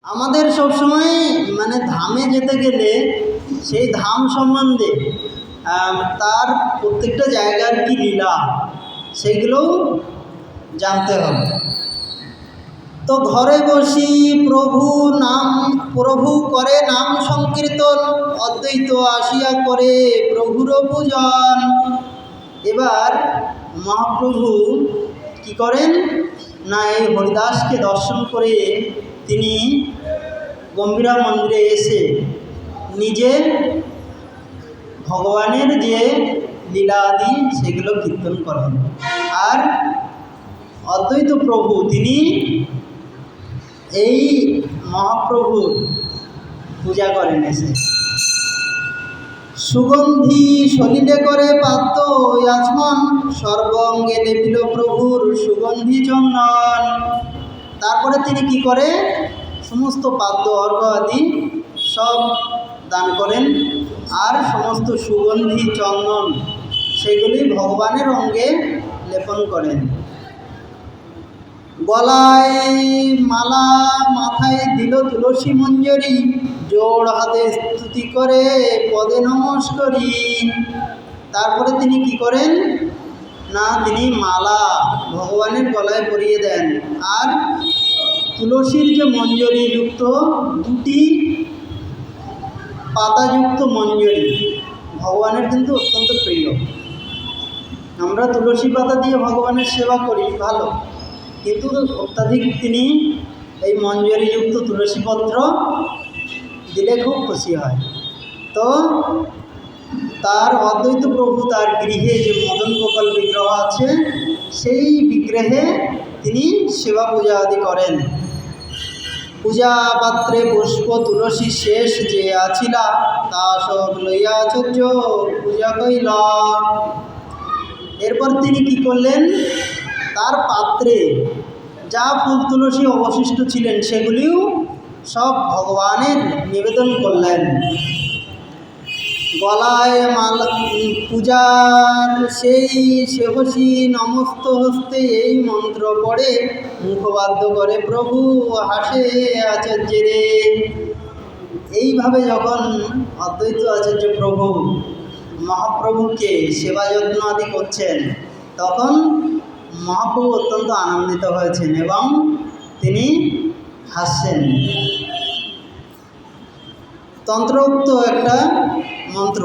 আমাদের সবসময় মানে ধামে যেতে গেলে সেই ধাম সম্বন্ধে তার প্রত্যেকটা জায়গার কি লীলা সেইগুলোও জানতে হবে। তো ঘরে বসি প্রভু করে নাম সংকীর্তন, অদ্বৈত আসিয়া করে প্রভুর পূজন। এবার মহাপ্রভু কি করেন না, এই হরিদাসকে দর্শন করে তিনি গম্ভীরা মন্দিরে এসে নিজে ভগবানের যে লীলা আদি সেগুলো কীর্তন করেন। আর অদ্বৈত প্রভু তিনি এই মহাপ্রভুর পূজা করেন এসে। সুগন্ধি সলিলে করে পাদ্য আচমন, সর্বঙ্গে লেপিল প্রভুর সুগন্ধি চন্দন। তারপরে তিনি কি করে সমস্ত পাদ্য অর্ঘ্য আদি সব দান করেন, আর সমস্ত সুগন্ধি চন্দন সেগুলি ভগবানের অঙ্গে লেপন করেন। গলায় মালা, মাথায় দিল তুলসী মঞ্জরি, জোড় হাতে স্তুতি করে পদে নমস্করি। তারপরে তিনি কি করেন না, তিনি মালা ভগবানের গলায় পরিয়ে দেন, আর তুলসীর যে মঞ্জরি যুক্ত দুটি পাতাযুক্ত মঞ্জরি ভগবানের কিন্তু অত্যন্ত প্রিয়। আমরা তুলসী পাতা দিয়ে ভগবানের সেবা করি ভালো, কিন্তু অত্যাধিক তিনি এই মঞ্জরিযুক্ত তুলসীপত্র দিলে খুব খুশি হয়। তো তার অদ্বৈত প্রভু তার গৃহে যে মদন গোপাল বিগ্রহ আছে সেই বিগ্রহে তিনি সেবা পূজা আদি করেন। পূজা পাত্রে পুষ্প তুলসী শেষ যে আছিলা, তা সব লইয়া আচার্য পূজা কইলা। এরপর তিনি কি করলেন, তার পাত্রে যা ফুল তুলসী অবশিষ্ট ছিলেন সেগুলিও সব ভগবানের নিবেদন করলেন। গলায় মালা, পূজার সেই সেবসী নমস্ত হস্তে এই মন্ত্র পড়ে, মুখবাদ্য করে প্রভু হাসে আচার্যেরে। এইভাবে যখন অদ্বৈত আচার্য প্রভু মহাপ্রভুকে সেবা যত্ন আদি করছেন, তখন মহাপ্রভু অত্যন্ত আনন্দিত হয়েছেন এবং তিনি হাসছেন। তন্ত্রোক্ত একটা মন্ত্র,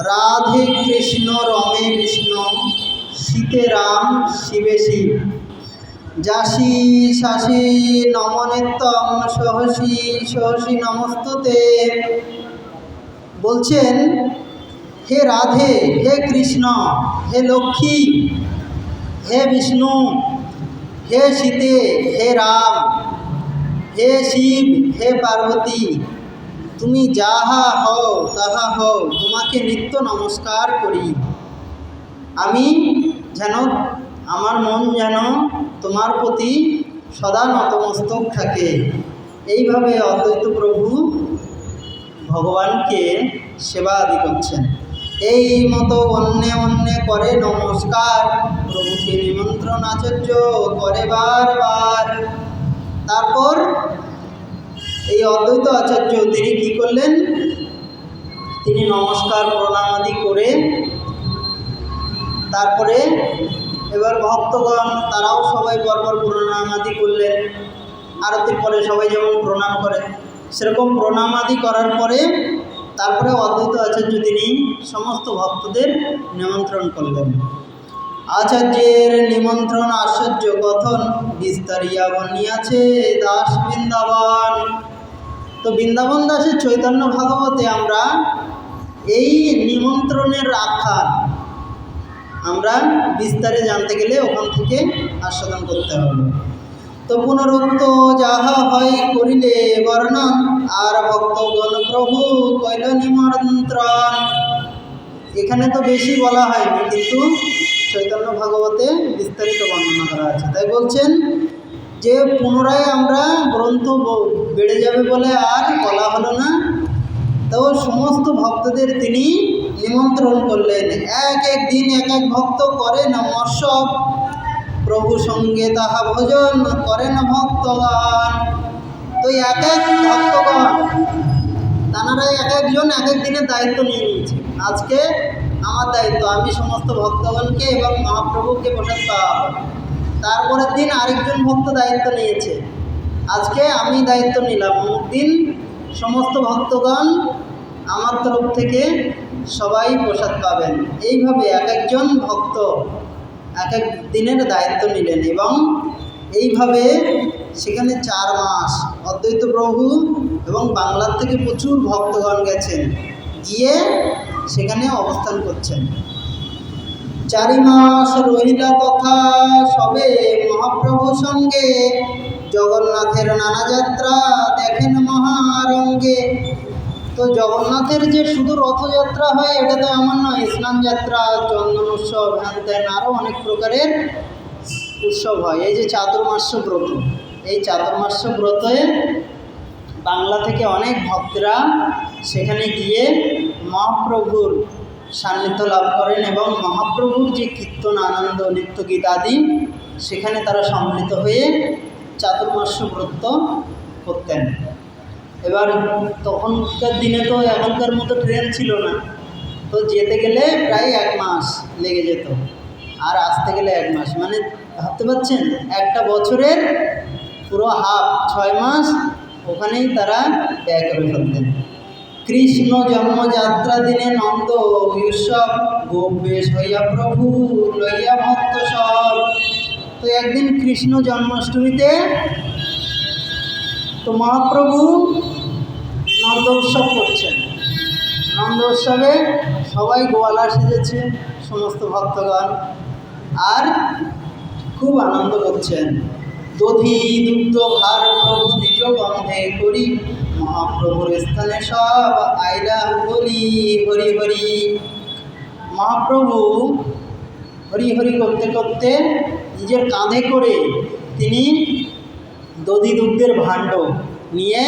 রাধে কৃষ্ণ রমে বিষ্ণু, শীতে রাম শিবে শিব, যাসি শাসি নমনেত্তম সহসী সহসী নমস্ততে। বলছেন, হে রাধে, হে কৃষ্ণ, হে লক্ষ্মী, হে বিষ্ণু, হে সীতে, হে রাম, হে শিব, হে পার্বতী, তুমি যাহা হও তাহা হও, তোমাকে নিত্য নমস্কার করি। আমি যেন, আমার মন যেন তোমার প্রতি সদা নতমস্তক থাকে। এইভাবে অদ্বৈত প্রভু ভগবানকে সেবা আদি করছেন। এই মতো অন্যে অন্যে করে নমস্কার, প্রভুকে নিমন্ত্রণ আচার্য করে বারবার। তারপর এই অদ্বৈত আচার্য তিনি কী করলেন, তিনি নমস্কার প্রণাম আদি করে তারপরে এবার ভক্তগণ তারাও সবাই বরবার প্রণাম আদি করলেন। আরতির পরে সবাই যেমন প্রণাম করে সেরকম প্রণাম আদি করার পরে তারপরে অদ্বৈত আচার্য তিনি সমস্ত ভক্তদের নিমন্ত্রণ করলেন। আচার্যের নিমন্ত্রণ আশ্চর্য কথন, বিস্তারিয়া বর্ণিয়াছে দাস বৃন্দাবন। তো বৃন্দাবন দাসের চৈতন্য ভাগবতে আমরা এই নিমন্ত্রণের আখ্যান আমরা বিস্তারে জানতে গেলে ওখান থেকে আস্বাদন করতে হবে। তো পুনরুক্ত যাহা হয় করিলে বর্ণন, আর ভক্তগণ প্রভু কইল নিমন্ত্রণ। এখানে তো বেশি বলা হয়নি, কিন্তু চৈতন্য ভাগবতে বিস্তারিত বর্ণনা করা আছে। তাই বলছেন যে পুনরায় আমরা গ্রন্থ বেড়ে যাবে বলে আর বলা হলো না। তো সমস্ত ভক্তদের তিনি নিমন্ত্রণ করলেন। এক এক দিন এক এক ভক্ত করেন মৎসব, প্রভু সঙ্গে তাহা ভোজন করেন ভক্তগণ। তো এক এক ভক্তগণ তাঁরা এক একজন এক এক দিনের দায়িত্ব নিয়ে নিয়েছে। আজকে আমার দায়িত্ব, আমি সমস্ত ভক্তগণকে এবং মহাপ্রভুকে প্রসাদ পাওয়াবো। তারপরের দিন আরেকজন ভক্ত দায়িত্ব নিয়েছে, আজকে আমি দায়িত্ব নিলাম, অমুক দিন সমস্ত ভক্তগণ আমার তরফ থেকে সবাই প্রসাদ পাবেন। এইভাবে এক একজন ভক্ত এক এক দিনের দায়িত্ব নিলেন এবং এইভাবে সেখানে 4 মাস অদ্বৈত প্রভু এবং বাংলার থেকে প্রচুর ভক্তগণ গেছেন, গিয়ে সেখানে অবস্থান করছেন। 4 মাস রহিলা তথা সবে মহাপ্রভু সঙ্গে, জগন্নাথের নানা যাত্রা দেখেন মহারঙ্গে। তো জগন্নাথের যে শুধু রথযাত্রা হয় এটা তো এমন নয়, স্নান যাত্রা, চন্দন উৎসব, হ্যান ত্যান আরও অনেক প্রকারের উৎসব হয়। এই যে চাতুর্মাস্য ব্রত, এই চাতুর্মাস্য ব্রতে বাংলা থেকে অনেক ভক্তরা সেখানে গিয়ে মহাপ্রভুর সান্নিধ্য লাভ করেন এবং মহাপ্রভুর যে কীর্তন, আনন্দ, নৃত্যগীত আদি সেখানে তারা সম্মিলিত হয়ে চাতুর্মাস্য ব্রত করতেন। এবার তখনকার দিনে তো এখনকার মতো ট্রেন ছিল না, তো যেতে গেলে প্রায় 1 মাস লেগে যেত, আর আসতে গেলে 1 মাস, মানে ভাবতে পারছেন একটা বছরের পুরো হাফ 6 মাস ওখানেই তারা ব্যয় করে ফেলতেন। কৃষ্ণ জন্মযাত্রা দিনে নন্দ উৎসব, গোপবেশ হইয়া প্রভু লইয়া ভক্ত সব। তো একদিন কৃষ্ণ জন্মাষ্টমীতে তো মহাপ্রভু নন্দ উৎসব করছেন। নন্দ উৎসবে সবাই গোয়ালা সেজেছে, সমস্ত ভক্তগণ, আর খুব আনন্দ করছেন। দধি দুগ্ধ ভার প্রভু নিজ গন্ধে করি, মহাপ্রভুর স্থানে সব আইলা বলি হরি হরি। মহাপ্রভু হরি হরি করতে করতে নিজের কাঁধে করে তিনি দধি দুগ্ধের ভাণ্ড নিয়ে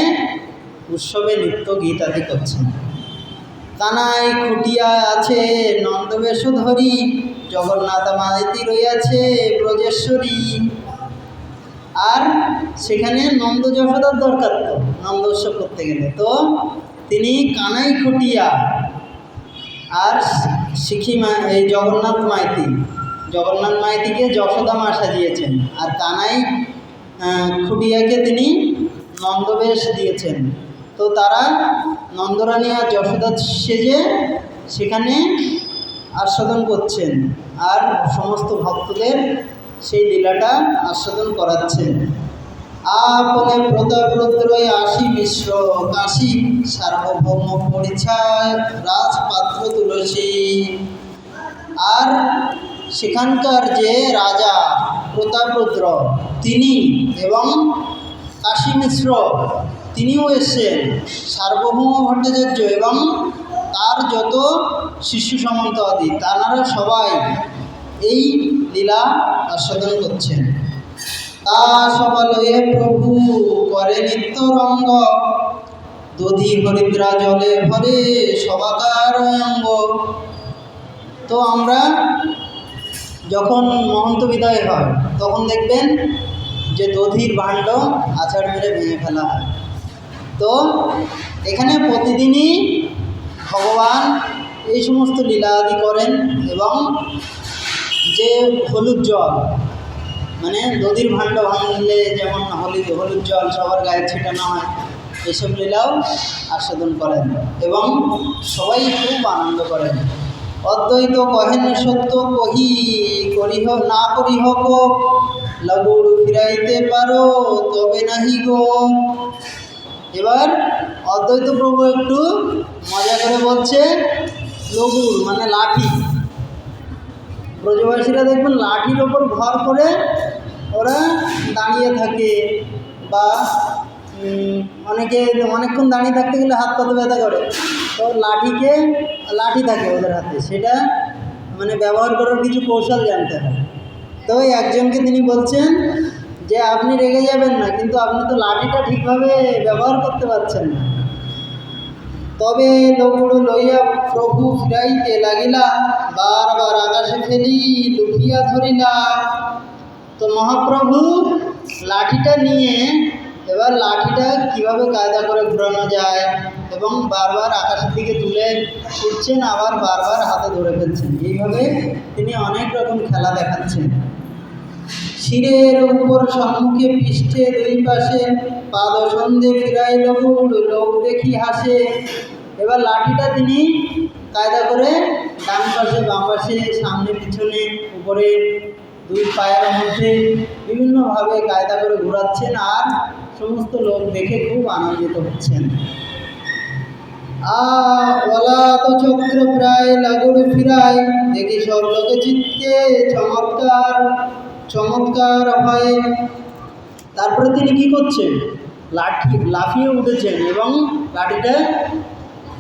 উৎসবে নৃত্য গীত আদি করছেন। কানাই খুটিয়া আছে নন্দবেশ ধরি, জগন্নাথ মাইতি রইয়াছে ব্রজেশ্বরী। আর সেখানে নন্দ যশোদার দরকার, তো নন্দ উৎসব করতে গেলে তো তিনি কানাই খুটিয়া আর এই জগন্নাথ মাইতিকে যশোদা মা সাজিয়েছেন, আর কানাই খুটিয়াকে তিনি নন্দবেশ দিয়েছেন। তো তারা নন্দরানী আর যশোদা সেজে সেখানে আস্বাদন করছেন আর সমস্ত ভক্তদের সেই লীলাটা আস্বাদন করাচ্ছেন। আপনে প্রতাপরুদ্রয় আশি মিশ্র কাশী, সার্বভৌম পরিছায় রাজপাত্র তুলসী। আর সেখানকার যে রাজা প্রতাপরুদ্র তিনি এবং কাশী মিশ্র তিনিও এসেছেন, সার্বভৌম ভট্টাচার্য এবং তার যত শিশু সামন্ত আদি তাঁরা সবাই এই লীলা আস্বাদন করছেন। তা সবালয়ে প্রভু করে নিত্য রঙ্গ, দধি হরিদ্রা জলে ভরে সবাকার অঙ্গ। তো আমরা যখন মহন্ত বিদায় হয় তখন দেখবেন যে দধির ভাণ্ড আছাড় মেরে ভেঙে ফেলা হয়। তো এখানে প্রতিদিনই ভগবান এই সমস্ত লীলা আদি করেন এবং যে হলুদ জল, মানে দধির ভাণ্ড ভাঙলে যেমন হলুদ জল সবার গায়ে ছিটানো হয়, এসব লীলাও আস্বাদন করেন এবং সবাই খুব আনন্দ করেন। অদ্বৈত কহেন সত্য কহি করিহ না করিহ গো, লগুড় ফিরাইতে পারো তবে নাহি গো। এবার অদ্বৈত প্রভু একটু মজা করে বলছে, লগুড় মানে লাঠি। ব্রজবাসীরা দেখবেন লাঠির ওপর ভর করে ওরা দাঁড়িয়ে থাকে, বা অনেকক্ষণ দাঁড়িয়ে থাকতে গেলে হাত পাতে ব্যথা করে, তো লাঠি থাকে ওদের হাতে, সেটা মানে ব্যবহার করার কিছু কৌশল জানতে হয়। তো একজনকে তিনি বলছেন যে আপনি রেগে যাবেন না, কিন্তু আপনি তো লাঠিটা ঠিকভাবে ব্যবহার করতে পারছেন না। তবে লগুড় লইয়া প্রভু ফিরাইতে লাগিলা, বারবার আকাশে ফেলি লুকিয়া ধরিলা। তো মহাপ্রভু লাঠিটা নিয়ে এবার লাঠিটা কিভাবে কায়দা করে ঘোরানো যায় এবং বারবার আকাশের দিকে তুলে ছুটছেন, আবার বারবার হাতে ধরে ফেলছেন, এইভাবে তিনি অনেক রকম খেলা দেখাচ্ছেন। শিরের উপর সম্মুখে পৃষ্ঠে দুই পাশে পাদ সন্ধে ফিরাইল গুড়, লোক দেখি হাসে। এবার লাঠিটা তিনি কায়দা করে ডান পাশে বাম পাশে সামনে পিছনে উপরে দুই পায়ের মধ্যে বিভিন্নভাবে কায়দা করে ঘোরাচ্ছেন, আর সমস্ত লোক দেখে খুব আনন্দিত হচ্ছেন। বলা তো চক্র প্রায় লাগুড় ফিরায়, দেখি সব লোকে চিত্তে চমৎকার চমৎকার হয়। তারপরে তিনি কি করছেন, লাফিয়ে উঠেছেন এবং লাঠিটা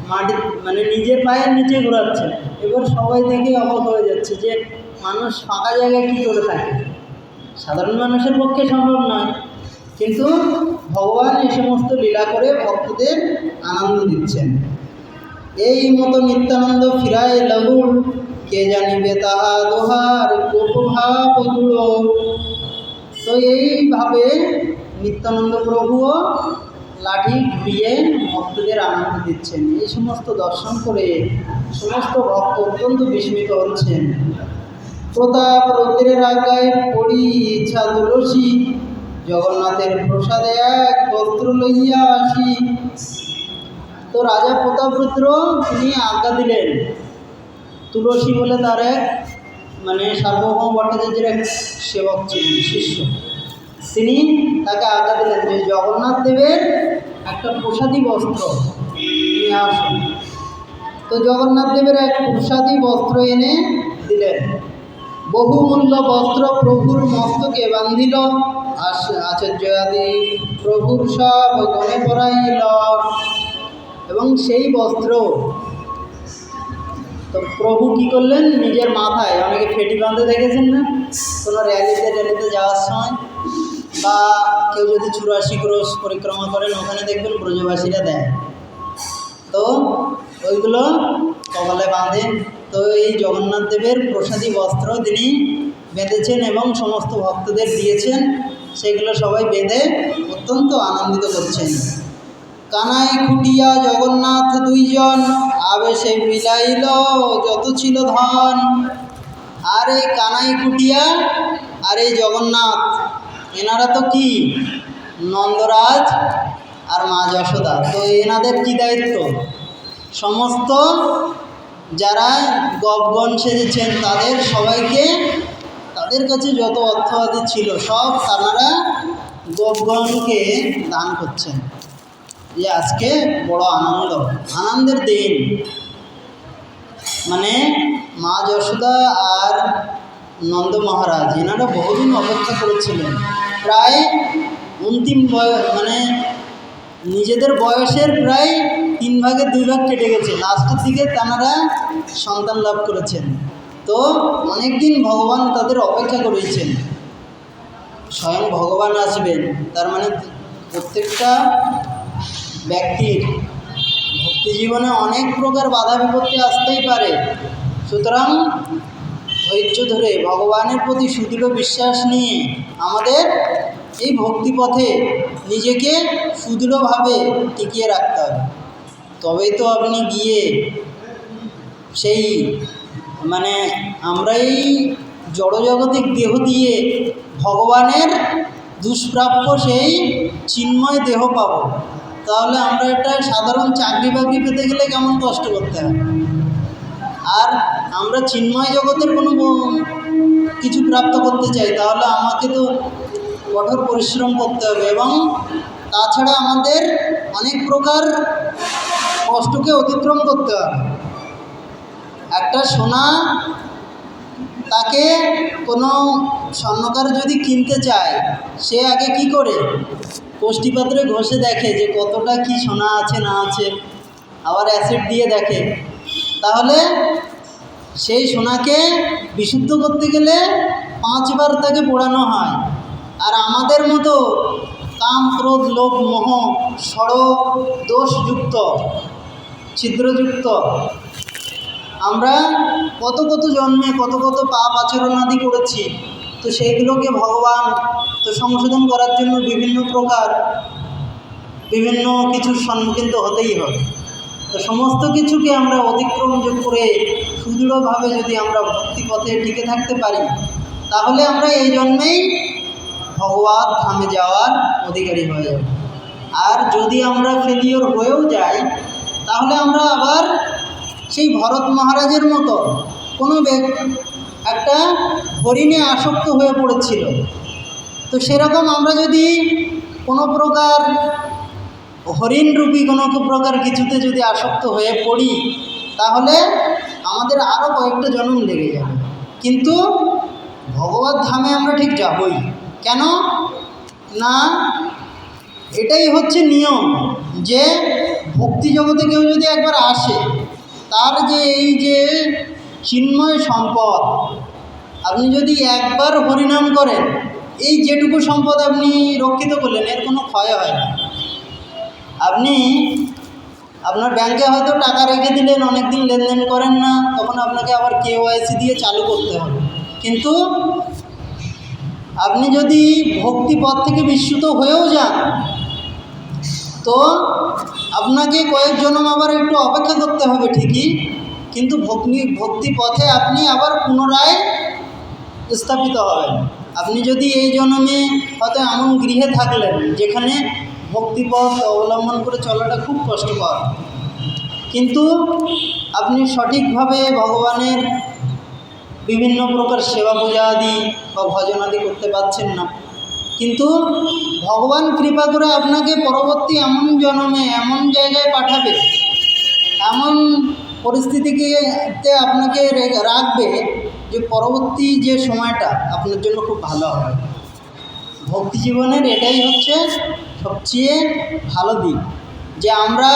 মাটি মানে নিজের পায়ের নিচে ঘোরাচ্ছেন। এবার সবাই দেখে অবাক হয়ে যাচ্ছে যে মানুষ ফাঁকা জায়গায় কী করে থাকে, সাধারণ মানুষের পক্ষে সম্ভব নয়, কিন্তু ভগবান এই সমস্ত লীলা করে ভক্তদের আনন্দ দিচ্ছেন। এই মতো নিত্যানন্দ ফিরায় লাগুড়, কে জানিবে তাহা দোহার গোপভাব দূঢ়। তো এইভাবে নিত্যানন্দ প্রভুও লাঠি ঘুরিয়ে ভক্তদের আনন্দ দিচ্ছেন। এই সমস্ত দর্শন করে সমস্ত ভক্ত অত্যন্ত বিস্মিত হচ্ছেন। প্রতাপ রৌদ্রের আজ্ঞায় পড়ি ইচ্ছা তুলসী, জগন্নাথের প্রসাদে এক বস্ত্র লইয়া আসি। তো রাজা প্রতাপরুদ্র তিনি আজ্ঞা দিলেন, তুলসী বলে তার এক মানে সার্বভৌম ভট্টাচার্যের এক সেবক ছিলেন, শিষ্য, তিনি তাকে আজ্ঞা দিলেন যে জগন্নাথ দেবের একটা প্রসাদী বস্ত্র নিয়ে আসুন। তো জগন্নাথ দেবের এক প্রসাদী বস্ত্র এনে দিলেন। বহুমূল্য বস্ত্র প্রভুর মস্তকে বান্ধিল, আচার্য আদি প্রভুর সব গণে পরাইল। এবং সেই বস্ত্র তো প্রভু কী করলেন, নিজের মাথায়, অনেকে ফেটি বাঁধতে দেখেছেন না কোনো র্যালিতে যাওয়ার সময়, বা কেউ যদি 84 ক্রোশ পরিক্রমা করেন ওখানে দেখবেন ব্রজবাসীরা দেয়, তো ওইগুলো কপালে বাঁধে। তো এই জগন্নাথ দেবের প্রসাদী বস্ত্র তিনি বেঁধেছেন এবং সমস্ত ভক্তদের দিয়েছেন, সেগুলো সবাই বেঁধে অত্যন্ত আনন্দিত করছেন। কানাই খুটিয়া জগন্নাথ দুইজন, আবেশে বিলাইল যত ছিল ধন। আর এই কানাই খুটিয়া আর এই জগন্নাথ, এনারা তো কি নন্দরাজ আর মা যশোদা। তো এনাদের কি দায়িত্ব, সমস্ত যারা গবগণ সেজেছেন তাদের সবাইকে, তাদের কাছে যত অর্থ আদি ছিল সব তারা গবগণকে দান করছেন। যে আজকে বড় আনন্দের দিন, মানে মা যশোদা আর নন্দ মহারাজ এনারা বহুদিন অপেক্ষা করেছিলেন, প্রায় অন্তিম মানে নিজেদের বয়সের প্রায় 3 ভাগের 2 ভাগ কেটে গেছে, লাস্টের দিকে তাঁরা সন্তান লাভ করেছেন। তো অনেক দিন ভগবান তাদের অপেক্ষা করেছেন, স্বয়ং ভগবান আসবেন। তার মানে প্রত্যেকটা ব্যক্তির ভক্তি জীবনে অনেক প্রকার বাধা বিপত্তি আসতেই পারে, সুতরাং ধৈর্য ধরে ভগবানের প্রতি সুদৃঢ় বিশ্বাস নিয়ে আমাদের এই ভক্তিপথে নিজেকে সুদৃঢ়ভাবে টিকিয়ে রাখতে হবে। তবেই তো আপনি গিয়ে সেই মানে আমরা এই জড়জগতিক দেহ দিয়ে ভগবানের দুষ্প্রাপ্য সেই চিন্ময় দেহ পাব। তাহলে আমরা একটা সাধারণ চাকরি বাকরি পেতে গেলে কেমন কষ্ট করতে হবে, আর আমরা চিন্ময় জগতের কোনো কিছু প্রাপ্ত করতে চাই তাহলে আমাকে তো কঠোর পরিশ্রম করতে হবে, এবং তাছাড়া আমাদের অনেক প্রকার কষ্টকে অতিক্রম করতে হবে। একটা সোনা, তাকে কোনো স্বর্ণকার যদি কিনতে চায় সে আগে কি করে কষ্টিপাত্রে ঘষে দেখে যে কতটা কি সোনা আছে না আছে, আবার অ্যাসিড দিয়ে দেখে, তাহলে সেই সোনাকে বিশুদ্ধ করতে গেলে 5 বার তাকে পোড়ানো হয়। আর আমাদের মতো কাম ক্রোধ লোভ মোহ ষড় দোষযুক্ত ছিদ্রযুক্ত আমরা কত কত জন্মে কত কত পাপ আচরণ আদি করেছি, তো সেইগুলোকে ভগবান তো সংশোধন করার জন্য বিভিন্ন প্রকার বিভিন্ন কিছুর সম্মুখীন তো হতেই হবে। তো সমস্ত কিছুকে আমরা অতিক্রম করে সুদৃঢ়ভাবে যদি আমরা ভক্তি পথে টিকে থাকতে পারি, তাহলে আমরা এই জন্মেই ভগবত ধামে যাওয়ার অধিকারী হয়ে যাব। আর যদি আমরা ফেলিওর হয়েও যাই, তাহলে আমরা আবার সেই ভরত মহারাজের মতো কোনো একটা হরিণে আসক্ত হয়ে পড়েছিল, তো সেরকম আমরা যদি কোনো প্রকার হরিণরূপী কোনো প্রকার কিছুতে যদি আসক্ত হয়ে পড়ি, তাহলে আমাদের আরও কয়েকটা জন্ম লেগে যাবে, কিন্তু ভগবত ধামে আমরা ঠিক যাবই। কেন না, এটাই হচ্ছে নিয়ম যে ভক্তি জগতে কেউ যদি একবার আসে, তার যে এই যে চিন্ময় সম্পদ, আপনি যদি একবার হরিনাম করেন, এই যেটুকু সম্পদ আপনি রক্ষিত করলেন, এর কোনো ক্ষয় হয় না। আপনি আপনার ব্যাংকে হয়তো টাকা রেখে দিলেন, অনেক দিন লেনদেন করেন না, তখন আপনাকে আবার KYC দিয়ে চালু করতে হবে। কিন্তু আপনি যদি ভক্তি পথ থেকে বিচ্যুত হয়েও যান, তো আপনাকে কয়েক জন্ম আবার একটু অপেক্ষা করতে হবে ঠিকই, কিন্তু ভক্তি পথে আপনি আবার পুনরায় স্থাপিত হবেন। আপনি যদি এই জন্মে হয়তো এমন গৃহে থাকলেন যেখানে ভক্তিপথ অবলম্বন করে চলাটা খুব কষ্টকর, কিন্তু আপনি সঠিকভাবে ভগবানের বিভিন্ন প্রকার সেবা পূজা আদি বা ভজন আদি করতে পারছেন না, কিন্তু ভগবান কৃপা করে আপনাকে পরবর্তী এমন জন্মে এমন জায়গায় পাঠাবে, এমন পরিস্থিতিকে আপনাকে রাখবে যে পরবর্তী যে সময়টা আপনার জন্য খুব ভালো হবে। ভক্তি জীবনের এটাই হচ্ছে সবচেয়ে ভালো দিক, যে আমরা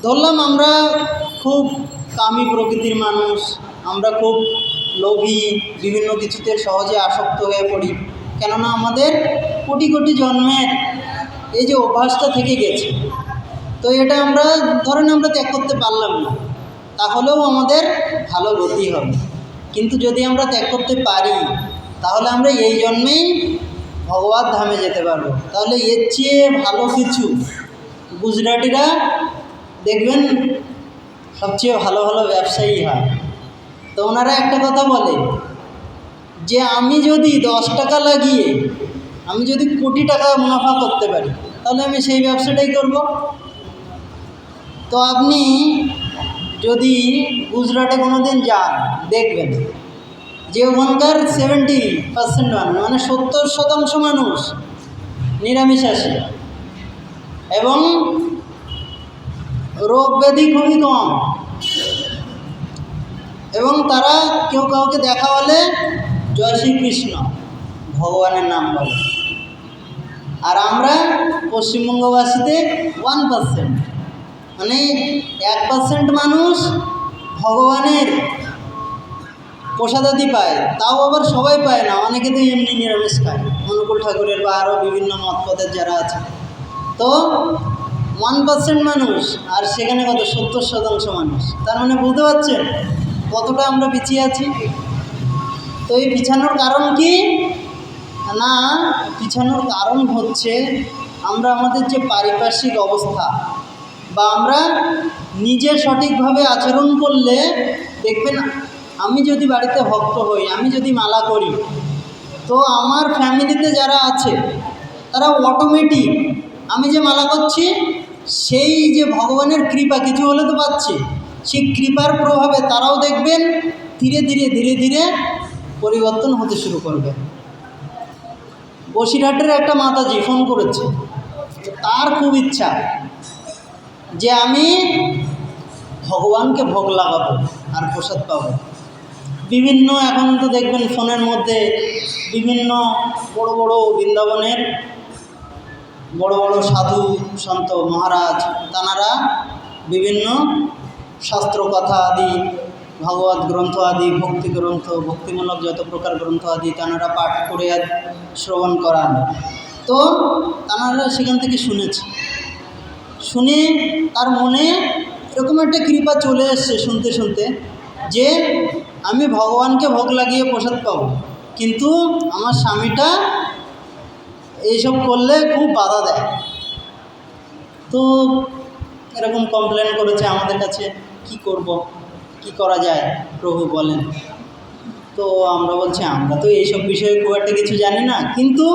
ধরলাম আমরা খুব কামী প্রকৃতির মানুষ, আমরা খুব লোভী, বিভিন্ন কিছুতে সহজে আসক্ত হয়ে পড়ি, কেননা আমাদের কোটি কোটি জন্মের এই যে অভ্যাসটা থেকে গেছে। তো এটা আমরা ধরেন আমরা ত্যাগ করতে পারলাম না, তাহলেও আমাদের ভালো গতি হবে। কিন্তু যদি আমরা ত্যাগ করতে পারি, তাহলে আমরা এই জন্মেই ভগবত ধামে যেতে পারবো। তাহলে এর চেয়ে ভালো কিছু, গুজরাটিরা দেখবেন সবচেয়ে ভালো ভালো ব্যবসায়ী হয়, তো ওনারা একটা কথা বলে যে আমি যদি 10 টাকা লাগিয়ে আমি যদি কোটি টাকা মুনাফা করতে পারি, তাহলে আমি সেই ব্যবসাটাই করব। তো আপনি যদি গুজরাটে কোনো দিন যান, দেখবেন যে ওখানকার 70% মানে 70% মানুষ নিরামিষাশী, এবং রোগ ব্যাধি খুবই কম, এবং তারা কেউ কাউকে দেখা হলে জয় শ্রীকৃষ্ণ ভগবানের নাম বলে। আর আমরা পশ্চিমবঙ্গবাসীতে 1%, মানে 1% মানুষ ভগবানের প্রসাদাদি পায়, তাও আবার সবাই পায় না, অনেকে তো এমনি নিরামিষ খায়, অনুকূল ঠাকুরের বা আরও বিভিন্ন মতপথের যারা আছে। তো 1% মানুষ, আর সেখানে কত 70% মানুষ, তার মানে বুঝতে পারছেন কতটা আমরা পিছিয়ে আছি। তো এই পিছানোর কারণ কি না, পিছানোর কারণ হচ্ছে আমরা আমাদের যে পারিপার্শ্বিক অবস্থা, বা আমরা নিজে সঠিকভাবে আচরণ করলে দেখবেন, আমি যদি বাড়িতে ভক্ত হই, আমি যদি মালা করি, তো আমার ফ্যামিলিতে যারা আছে তারা অটোমেটিক আমি যে মালা করছি সেই যে ভগবানের কৃপা কিছু হলে তো পাচ্ছি, সেই কৃপার প্রভাবে তারাও দেখবেন ধীরে ধীরে ধীরে ধীরে পরিবর্তন হতে শুরু করবে। বসিরহাটের একটা মাতাজি ফোন করেছে, তার খুব ইচ্ছা যে আমি ভগবানকে ভোগ লাগাবো আর প্রসাদ পাবো। বিভিন্ন এখন তো দেখবেন ফোনের মধ্যে বিভিন্ন বড় বড় বৃন্দাবনের বড় বড় সাধু সন্ত মহারাজ, তাঁরা বিভিন্ন শাস্ত্র কথা আদি, ভগবত গ্রন্থ আদি, ভক্তি গ্রন্থ, ভক্তিমূলক যত প্রকার গ্রন্থ আদি তাঁরা পাঠ করে শ্রবণ করান। তো তাঁরা সেখান থেকে শুনেছে, শুনে তার মনে এরকম একটা কৃপা চলে এসছে শুনতে শুনতে, যে আমি ভগবানকে ভোগ লাগিয়ে প্রসাদ পাবো। কিন্তু আমার স্বামীটা এইসব করলে খুব বাধা দেয়। তো এরকম কমপ্লেন করেছে আমাদের কাছে, কি করব, কি করা যায় প্রভু বলেন। তো আমরা বলছি আমরা তো এইসব বিষয়ে খুব একটা কিছু জানি না, কিন্তু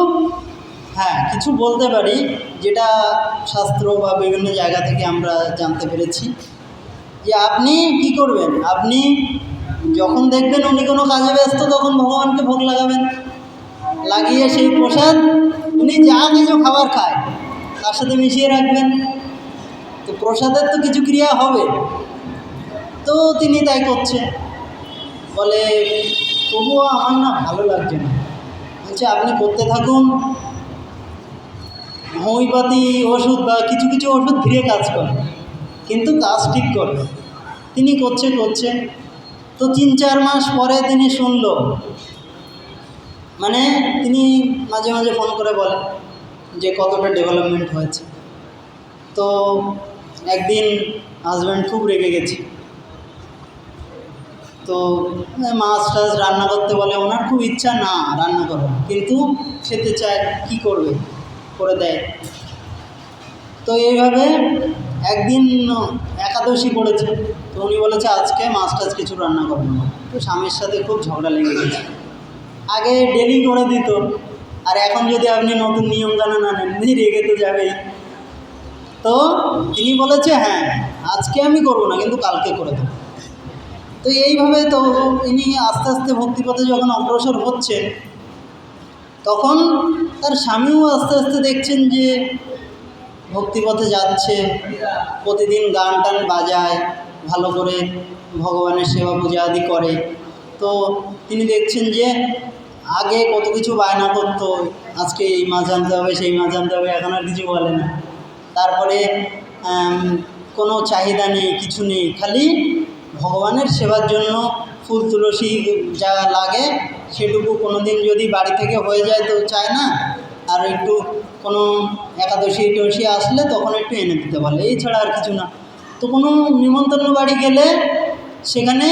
হ্যাঁ কিছু বলতে পারি যেটা শাস্ত্র বা বিভিন্ন জায়গা থেকে আমরা জানতে পেরেছি, যে আপনি কি করবেন, আপনি যখন দেখবেন উনি কোনো কাজে ব্যস্ত তখন ভগবানকে ভোগ লাগাবেন, লাগিয়ে সেই প্রসাদ উনি যা কিছু খাবার খায় তার সাথে মিশিয়ে রাখবেন। তো প্রসাদের তো কিছু ক্রিয়া হবে, তো তিনি তাই করছে। বলে তবুও আমার না ভালো লাগছে না। বলছে আপনি করতে থাকুন, হোমিওপ্যাথি ওষুধ বা কিছু কিছু ওষুধ ধীরে কাজ করে, কিন্তু কাজ ঠিক করবে। তিনি করছে তো 3-4 মাস পরে তিনি শুনল, মানে তিনি মাঝে মাঝে ফোন করে বলেন যে কতটা ডেভেলপমেন্ট হয়েছে। তো একদিন হাজব্যান্ড খুব রেগে গেছে, তো মাছ টাছ রান্না করতে বলে, ওনার খুব ইচ্ছা না রান্না করো, কিন্তু খেতে চায়, কি করবে, করে দেয়। তো এইভাবে একদিন একাদশী পড়েছে, তো উনি বলেছে আজকে মাছ টাছ কিছু রান্না করবো না। তো স্বামীর সাথে খুব ঝগড়া লেগে গেছে। আগে ডেলি করে দিত, আর এখন যদি আপনি নতুন নিয়মকানুন না নেন রেগে তো যাবেই। তো তিনি বলেছে হ্যাঁ আজকে আমি করবো না, কিন্তু কালকে করে দেবো। তো এইভাবে তো ইনি আস্তে আস্তে ভক্তিপথে যখন অগ্রসর হচ্ছেন, তখন তার স্বামীও আস্তে আস্তে দেখছেন যে ভক্তিপথে যাচ্ছে, প্রতিদিন গান টান বাজায়, ভালো করে ভগবানের সেবা পূজা আদি করে। তো তিনি দেখছেন যে আগে কত কিছু বায়না করতো, আজকে এই মাছ আনতে হবে সেই মাছ আনতে হবে, এখন আর কিছু বলে না। তারপরে কোনো চাহিদা নেই, কিছু নেই, খালি ভগবানের সেবার জন্য ফুল তুলসী যা লাগে সেটুকু কোনো দিন যদি বাড়ি থেকে হয়ে যায় তো চায় না, আর একটু কোনো একাদশী টসী আসলে তখন একটু এনে দিতে বলে, এই ছাড়া আর কিছু না। তো কোনো নিমন্ত্রণ বাড়ি গেলে সেখানে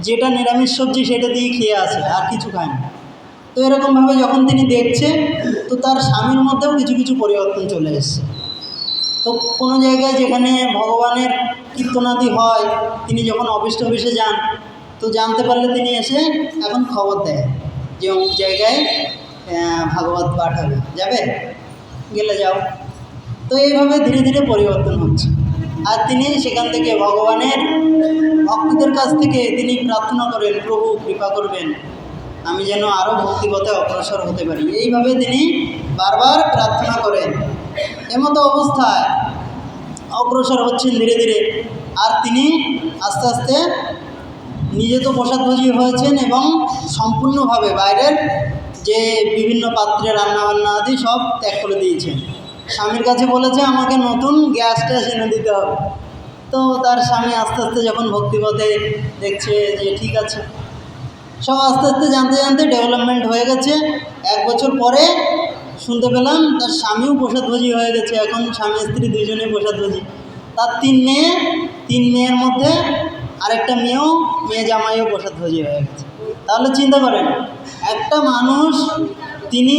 যেটা নিরামিষ সবজি সেটা দিয়ে খেয়ে আসে, আর কিছু খায় না। তো এরকমভাবে যখন তিনি দেখছে, তো তার স্বামীর মধ্যেও কিছু কিছু পরিবর্তন চলে এসছে। তো কোনো জায়গায় যেখানে ভগবানের কীর্তনাদি হয়, তিনি যখন অফিস টফিসে যান, তো জানতে পারলে তিনি এসে এখন খবর দেয় যে অমুক জায়গায় ভাগবত পাঠ হবে, যাবে, গেলে যাও। তো এইভাবে ধীরে ধীরে পরিবর্তন হচ্ছে। আর তিনি সেখান থেকে ভগবানের ভক্তদের কাছ থেকে তিনি প্রার্থনা করেন, প্রভু কৃপা করবেন, আমি যেন আরও ভক্তিপথে অগ্রসর হতে পারি। এইভাবে তিনি বারবার প্রার্থনা করেন। এমতো অবস্থায় অগ্রসর হচ্ছেন ধীরে ধীরে। আর তিনি আস্তে আস্তে নিজে তো প্রসাদভোজী হয়েছেন এবং সম্পূর্ণভাবে বাইরের যে বিভিন্ন পাত্রে রান্নাবান্না আদি সব ত্যাগ করে দিয়েছেন। স্বামীর কাছে বলেছে আমাকে নতুন গ্যাস ট্যাস এনে দিতে হবে। তো তার স্বামী আস্তে আস্তে যখন ভক্তিপথে দেখছে যে ঠিক আছে, সব আস্তে আস্তে জানতে জানতে ডেভেলপমেন্ট হয়ে গেছে। 1 বছর পরে শুনতে পেলাম তার স্বামীও প্রসাদভোজী হয়ে গেছে। এখন স্বামী স্ত্রী দুজনেই প্রসাদভোজী। তার 3 মেয়ে, 3 মেয়ের মধ্যে আরেকটা মেয়ে জামাইও প্রসাদভোজী হয়ে গেছে। তাহলে চিন্তা করেন, একটা মানুষ তিনি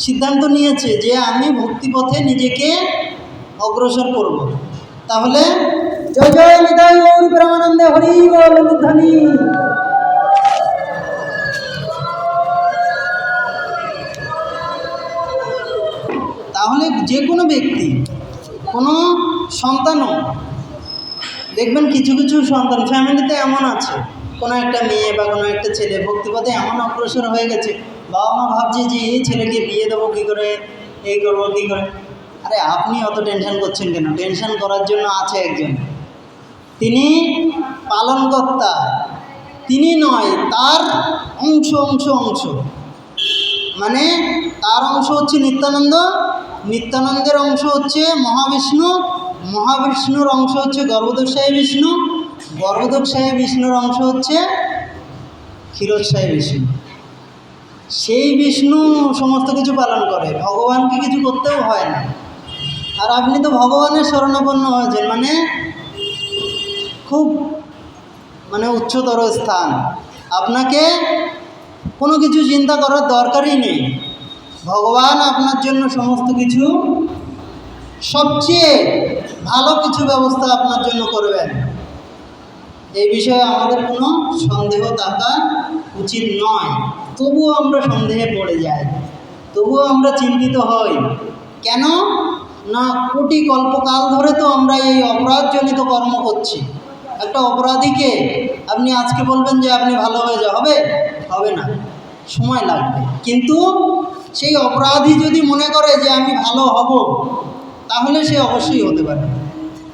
সিদ্ধান্ত নিয়েছে যে আমি ভক্তিপথে নিজেকে অগ্রসর করব। তাহলে জয় জয় নিতাই গৌর প্রেমানন্দে হরি বল ধ্বনি। তাহলে যে কোনো ব্যক্তি, কোনো সন্তানও দেখবেন, কিছু কিছু সন্তান ফ্যামিলিতে এমন আছে, কোনো একটা মেয়ে বা কোনো একটা ছেলে ভক্তিপথে এমন অগ্রসর হয়ে গেছে, বাবা মা ভাবছে যে এই ছেলেকে বিয়ে দেবো কী করে, এই করবো কী করে। আরে আপনি অত টেনশন করছেন কেন? টেনশন করার জন্য আছে একজন, তিনি পালনকর্তা, তিনি নয় তার অংশ অংশ অংশ, মানে তার অংশ হচ্ছে নিত্যানন্দ, নিত্যানন্দের অংশ হচ্ছে মহাবিষ্ণু, মহাবিষ্ণুর অংশ হচ্ছে গর্ভদোষায়ী বিষ্ণু, গর্ভদোষায়ী বিষ্ণুর অংশ হচ্ছে ক্ষীরোৎসাহী বিষ্ণু। সেই বিষ্ণু সমস্ত কিছু পালন করে, ভগবানকে কিছু করতেও হয় না। আর আপনি তো ভগবানের শরণাপন্ন হয়েছেন, মানে খুব উচ্চতর স্থান। আপনাকে কোনো কিছু চিন্তা করার দরকারই নেই। ভগবান আপনার জন্য সমস্ত কিছু, সবচেয়ে ভালো কিছু ব্যবস্থা আপনার জন্য করবেন। এই বিষয়ে আমাদের কোনো সন্দেহ থাকা উচিত নয়। তবুও আমরা সন্দেহে পড়ে যাই, তবুও আমরা চিন্তিত হই। কেন না, কোটি কল্পকাল ধরে তো আমরা এই অপরাধজনিত কর্ম করছি। একটা অপরাধীকে আপনি আজকে বলবেন যে আপনি ভালো হয়ে যা, হবে? হবে না, সময় লাগবে। কিন্তু সেই অপরাধী যদি মনে করে যে আমি ভালো হব, তাহলে সে অবশ্যই হতে পারে।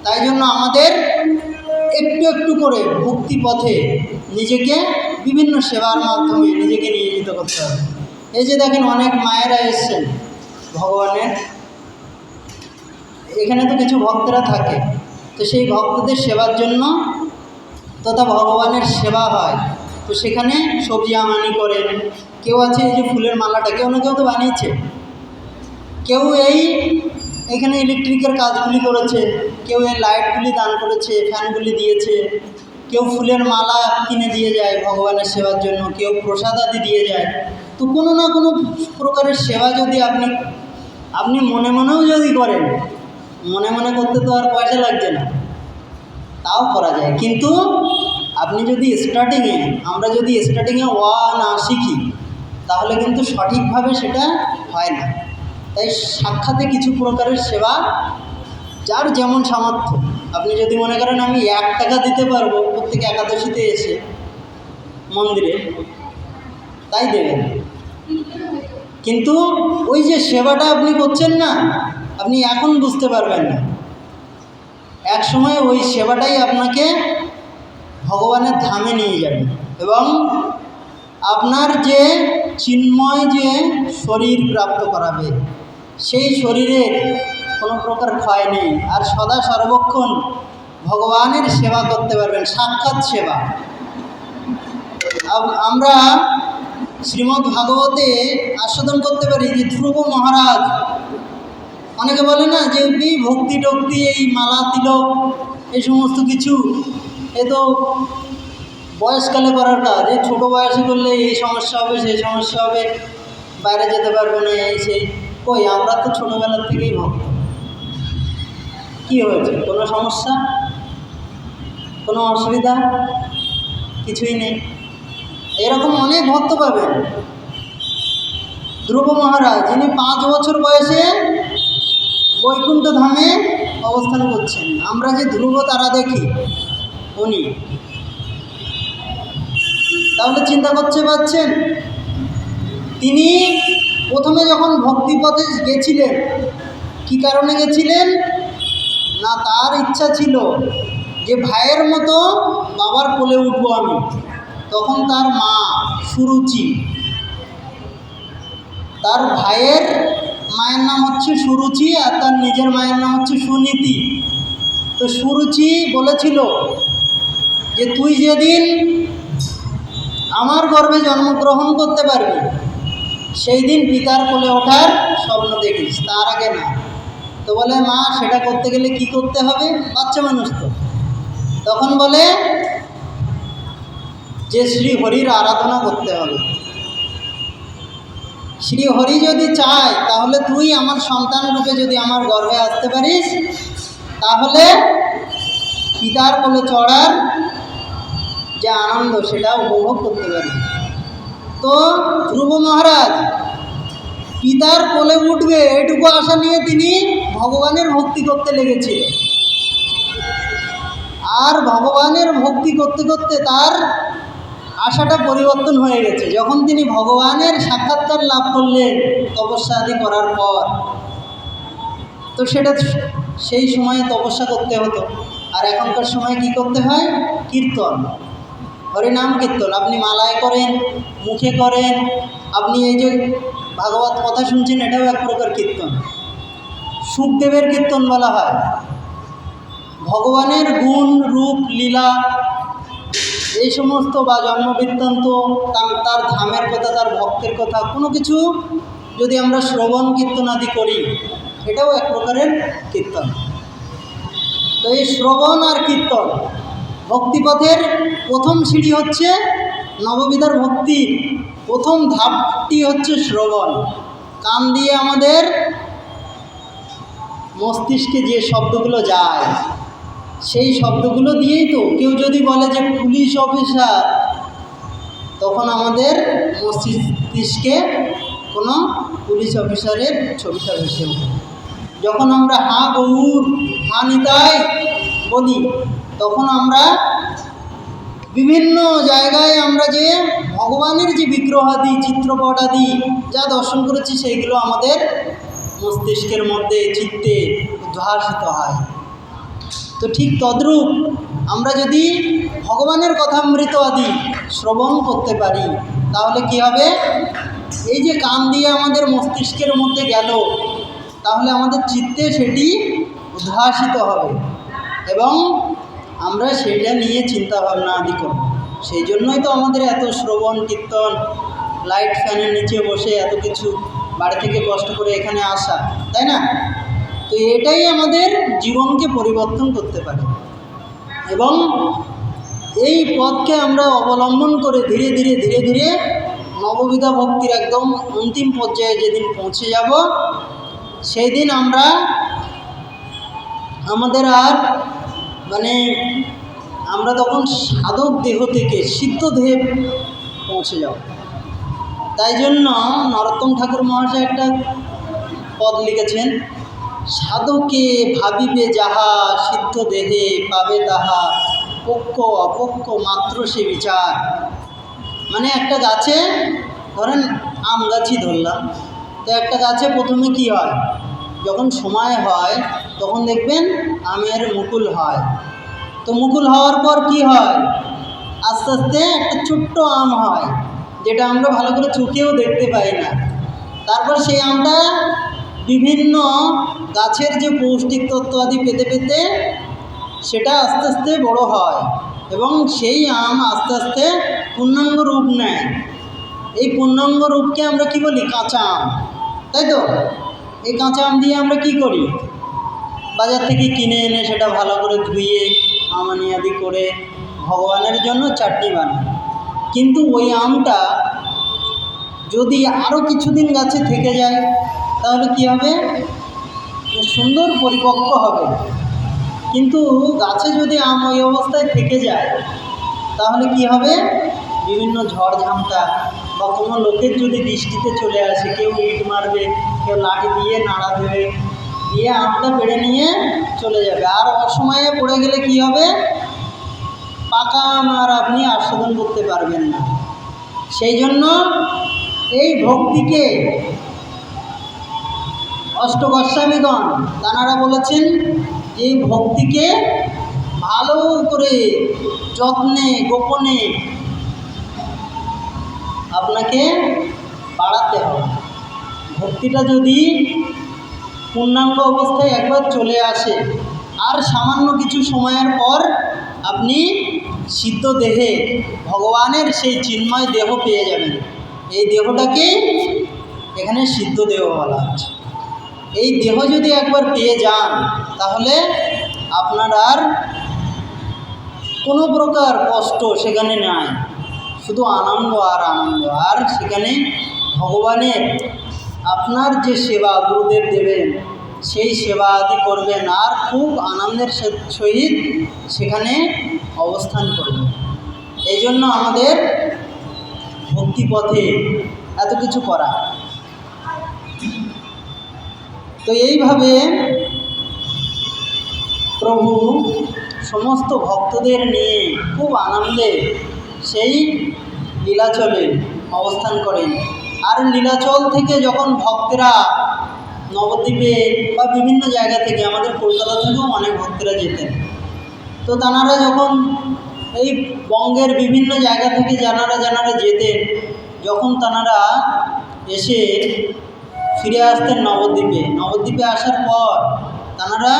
তাই জন্য আমাদের একটু একটু করে ভক্তি পথে নিজেকে বিভিন্ন সেবার মাধ্যমে নিজেকে নিয়োজিত করতে হবে। এই যে দেখেন, অনেক মায়েরা এসছেন ভগবানের এখানে, তো কিছু ভক্তরা থাকে, তো সেই ভক্তদের সেবার জন্য তথা ভগবানের সেবা হয়। তো সেখানে সবজি আমানি করেন, কেউ আছে এই যে ফুলের মালাটা কেউ না কেউ তো বানিয়েছে, কেউ এইখানে ইলেকট্রিকের কাজগুলি করেছে, কেউ এই লাইটগুলি দান করেছে, ফ্যানগুলি দিয়েছে, কেউ ফুলের মালা কিনে দিয়ে যায় ভগবানের সেবার জন্য, কেউ প্রসাদ আদি দিয়ে যায়। তো কোনো না কোনো প্রকারের সেবা যদি আপনি মনে মনেও যদি করেন, মনে মনে করতে তো আর পয়সা লাগছে না, তাও করা যায়। কিন্তু আপনি যদি আমরা যদি স্টার্টিংয়ে না শিখি, তাহলে কিন্তু সঠিকভাবে সেটা হয় না। তাই সাক্ষাতে কিছু প্রকারের সেবা, যার যেমন সামর্থ্য, আপনি যদি মনে করেন আমি 1 টাকা দিতে পারবো প্রত্যেক একাদশীতে এসে মন্দিরে, তাই দেবেন। কিন্তু ওই যে সেবাটা আপনি করছেন না, আপনি এখন বুঝতে পারবেন না। এক সময় ওই সেবাটাই আপনাকে ভগবানের ধামে নিয়ে যাবে, এবং আপনার যে চিন্ময় যে শরীর প্রাপ্ত করাবে, সেই শরীরের কোনো প্রকার ক্ষয় নেই, আর সদা সর্বক্ষণ ভগবানের সেবা করতে পারবেন, সাক্ষাৎ সেবা। আমরা শ্রীমদ্ ভাগবতে আস্বাদন করতে পারি যে ধ্রুব মহারাজ, অনেকে বলে না যে ভক্তি টক্তি, এই মালা তিলক, এই সমস্ত কিছু এ তো বয়সকালে করার কাজ, এই ছোটো বয়সে করলে এই সমস্যা হবে, সেই সমস্যা হবে, বাইরে যেতে পারবে না, এই সেই। কই, আমরা তো ছোটোবেলার থেকেই ভক্ত। কী হয়েছে? কোনো সমস্যা, কোনো অসুবিধা কিছুই নেই। এরকম অনেক ভক্ত পাবেন। ধ্রুব মহারাজ, যিনি 5 বছর বয়সে বৈকুণ্ঠ ধামে অবস্থান করছেন। আমরা যে ধ্রুব তারা দেখি, উনি। তাহলে চিন্তা করতে পারছেন, তিনি প্রথমে যখন ভক্তিপথে গেছিলেন, কি কারণে গেছিলেন না, তার ইচ্ছা ছিল যে ভাইয়ের মতো বাবার কোলে উঠবো আমি। তখন তার মা সুরুচি, তার ভাইয়ের মায়ের নাম হচ্ছে সুরুচি, আর তার নিজের মায়ের নাম হচ্ছে সুনীতি। তো সুরুচি বলেছিল যে তুই যেদিন আমার গর্ভে জন্মগ্রহণ করতে পারবি, সেই দিন পিতার কোলে ওঠার স্বপ্ন দেখিস, তার আগে না। তো বলে, মা সেটা করতে গেলে কি করতে হবে? বাচ্চা মানুষ তো। তখন বলে যে শ্রী হরির আরাধনা করতে হবে। শ্রী হরি যদি চায়, তাহলে তুই আমার সন্তান রূপে যদি আমার গর্ভে আসতে পারিস, তাহলে পিতার কোলে চড়ার যে আনন্দ, সেটা উপভোগ করতে পারবি। তো ধ্রুব মহারাজ পিতার কোলে উঠবে এটুকু আশা নিয়ে তিনি ভগবানের ভক্তি করতে লেগেছিলেন। আর ভগবানের ভক্তি করতে করতে তার আশাটা পরিবর্তন হয়ে গেছে। যখন তিনি ভগবানের সাক্ষাৎকার লাভ করলেন তপস্যা আদি করার পর, তো সেটা সেই সময়ে তপস্যা করতে হতো, আর এখনকার সময় কি করতে হয়? কীর্তন, হরিনাম কীর্তন। আপনি মালায় করেন, মুখে করেন, আপনি এই যে ভাগবত কথা শুনছেন, এটাও এক প্রকার কীর্তন। সুখদেবের কীর্তন বলা হয়। ভগবানের গুণ রূপ লীলা এই সমস্ত, বা জন্মবৃত্তান্ত, তার ধামের কথা, তার ভক্তের কথা, কোনো কিছু যদি আমরা শ্রবণ কীর্তন আদি করি, এটাও এক প্রকারের কীর্তন। তো এই শ্রবণ আর কীর্তন ভক্তিপথের প্রথম সিঁড়ি হচ্ছে নববিধার ভক্তি প্রথম ধাপটি হচ্ছে শ্রবণ। কান দিয়ে আমাদের মস্তিষ্কে যে শব্দগুলো যায় সেই শব্দগুলো দিয়েই তো, কেউ যদি বলে যে পুলিশ অফিসার, তখন আমাদের মস্তিষ্কে কোনো পুলিশ অফিসারের ছবিটা ভেসে ওঠে। যখন আমরা হা গৌর হা নিতাই বলি, তখন আমরা বিভিন্ন জায়গায় আমরা যে ভগবানের যে বিগ্রহাদি চিত্রপটাদি যা দর্শন করেছি সেইগুলো আমাদের মস্তিষ্কের মধ্যে চিত্তে উদ্ভাসিত হয়। তো ঠিক তদ্রূপ আমরা যদি ভগবানের কথামৃত আদি শ্রবণ করতে পারি, তাহলে কি হবে, এই যে কান দিয়ে আমাদের মস্তিষ্কের মধ্যে গেল, তাহলে আমাদের চিত্তে সেটি উদ্ভাসিত হবে এবং আমরা সেটা নিয়ে চিন্তা ভাবনা আদি করব। সেই জন্যই তো আমাদের এত শ্রবণ কীর্তন, লাইট ফ্যানের নিচে বসে এত কিছু, বাড়ি থেকে কষ্ট করে এখানে আসা, তাই না? তো এটাই আমাদের জীবনকে পরিবর্তন করতে পারে এবং এই পথকে আমরা অবলম্বন করে ধীরে ধীরে ধীরে ধীরে নববিধা ভক্তির একদম অন্তিম পর্যায়ে যেদিন পৌঁছে যাব, সেই দিন আমরা আমাদের আর আমরা তখন সাধক দেহ থেকে সিদ্ধ দেহে পৌঁছে যাব। তাই জন্য নরোত্তম ঠাকুর মহাশয় একটা পদ লিখেছেন, সাধকে ভাবিবে যাহা সিদ্ধ দেহে পাবে তাহা, পক্ষ অপক্ষ মাত্র সে বিচার। মানে একটা গাছে, ধরেন আম গাছই ধরলাম, তো একটা গাছে প্রথমে কি হয়, যখন সময় হয় তখন দেখবেন আমের মুকুল হয়। তো মুকুল হওয়ার পর কি হয়, আস্তে আস্তে একটা ছোট্ট আম হয়, যেটা আমরা ভালো করে চোখেও দেখতে পাই না। তারপর সেই আমটা বিভিন্ন গাছের যে পৌষ্টিক তত্ত্ব আদি পেতে পেতে সেটা আস্তে আস্তে বড় হয় এবং সেই আম আস্তে আস্তে পূর্ণাঙ্গ রূপ নেয়। এই পূর্ণাঙ্গ রূপকে আমরা কি বলি, কাঁচা আম, তাই তো? এই কাঁচা আম দিয়ে আমরা কি করি, বাজার থেকে কিনে এনে সেটা ভালো করে ধুয়ে আমানি আদি করে ভগবানের জন্য চাটনি বানাই। কিন্তু ওই আমটা যদি আরও কিছুদিন গাছে থেকে যায়, তাহলে কি হবে, সুন্দর পরিপক্ক হবে। কিন্তু গাছে যদি আম ওই অবস্থায় থেকে যায়, তাহলে কি হবে, বিভিন্ন ঝড় ঝামটা বা কোনো লোকের যদি দৃষ্টিতে চলে আসে, কেউ ইট মারবে, কেউ লাঠি দিয়ে নাড়া দেবে, দিয়ে আমটা পেড়ে নিয়ে চলে যাবে, আর অসময়ে পড়ে গেলে কি হবে, পাকা আম আর আপনি আস্বাদন করতে পারবেন না। সেই জন্য এই ভক্তিকে অষ্টগোস্বামীগণ তাঁরা বলেছেন, এই ভক্তিকে ভালো করে যত্নে গোপনে আপনাকে বাড়াতে হবে। ভক্তিটা যদি পূর্ণাঙ্গ অবস্থায় একবার চলে আসে, আর সামান্য কিছু সময়ের পর আপনি সিদ্ধ দেহে ভগবানের সেই চিন্ময় দেহ পেয়ে যাবেন। এই দেহটাকে এখানে সিদ্ধ দেহ বলা হচ্ছে। এই দেহ যদি একবার পেয়ে যান, তাহলে আপনার আর কোনো প্রকার কষ্ট সেখানে নাই, শুধু আনন্দ আর আনন্দ। আর সেখানে ভগবানের আপনার যে সেবা গুরুদেব দেবেন, সেই সেবা আদি করবেন আর খুব আনন্দের সহিত সেখানে অবস্থান করবেন। এই জন্য আমাদের ভক্তিপথে এত কিছু করা। তো এইভাবে প্রভু সমস্ত ভক্তদের নিয়ে খুব আনন্দে সেই লীলাচলে অবস্থান করেন। আর লীলাচল থেকে যখন ভক্তেরা নবদ্বীপে বা বিভিন্ন জায়গা থেকে, আমাদের কলকাতা থেকেও অনেক ভক্তেরা যেতেন, তো তাঁরা যখন এই বঙ্গের বিভিন্ন জায়গা থেকে যারা যেতেন, যখন তাঁরা এসে ফিরে আসতেন নবদ্বীপে আসার পর তাঁরা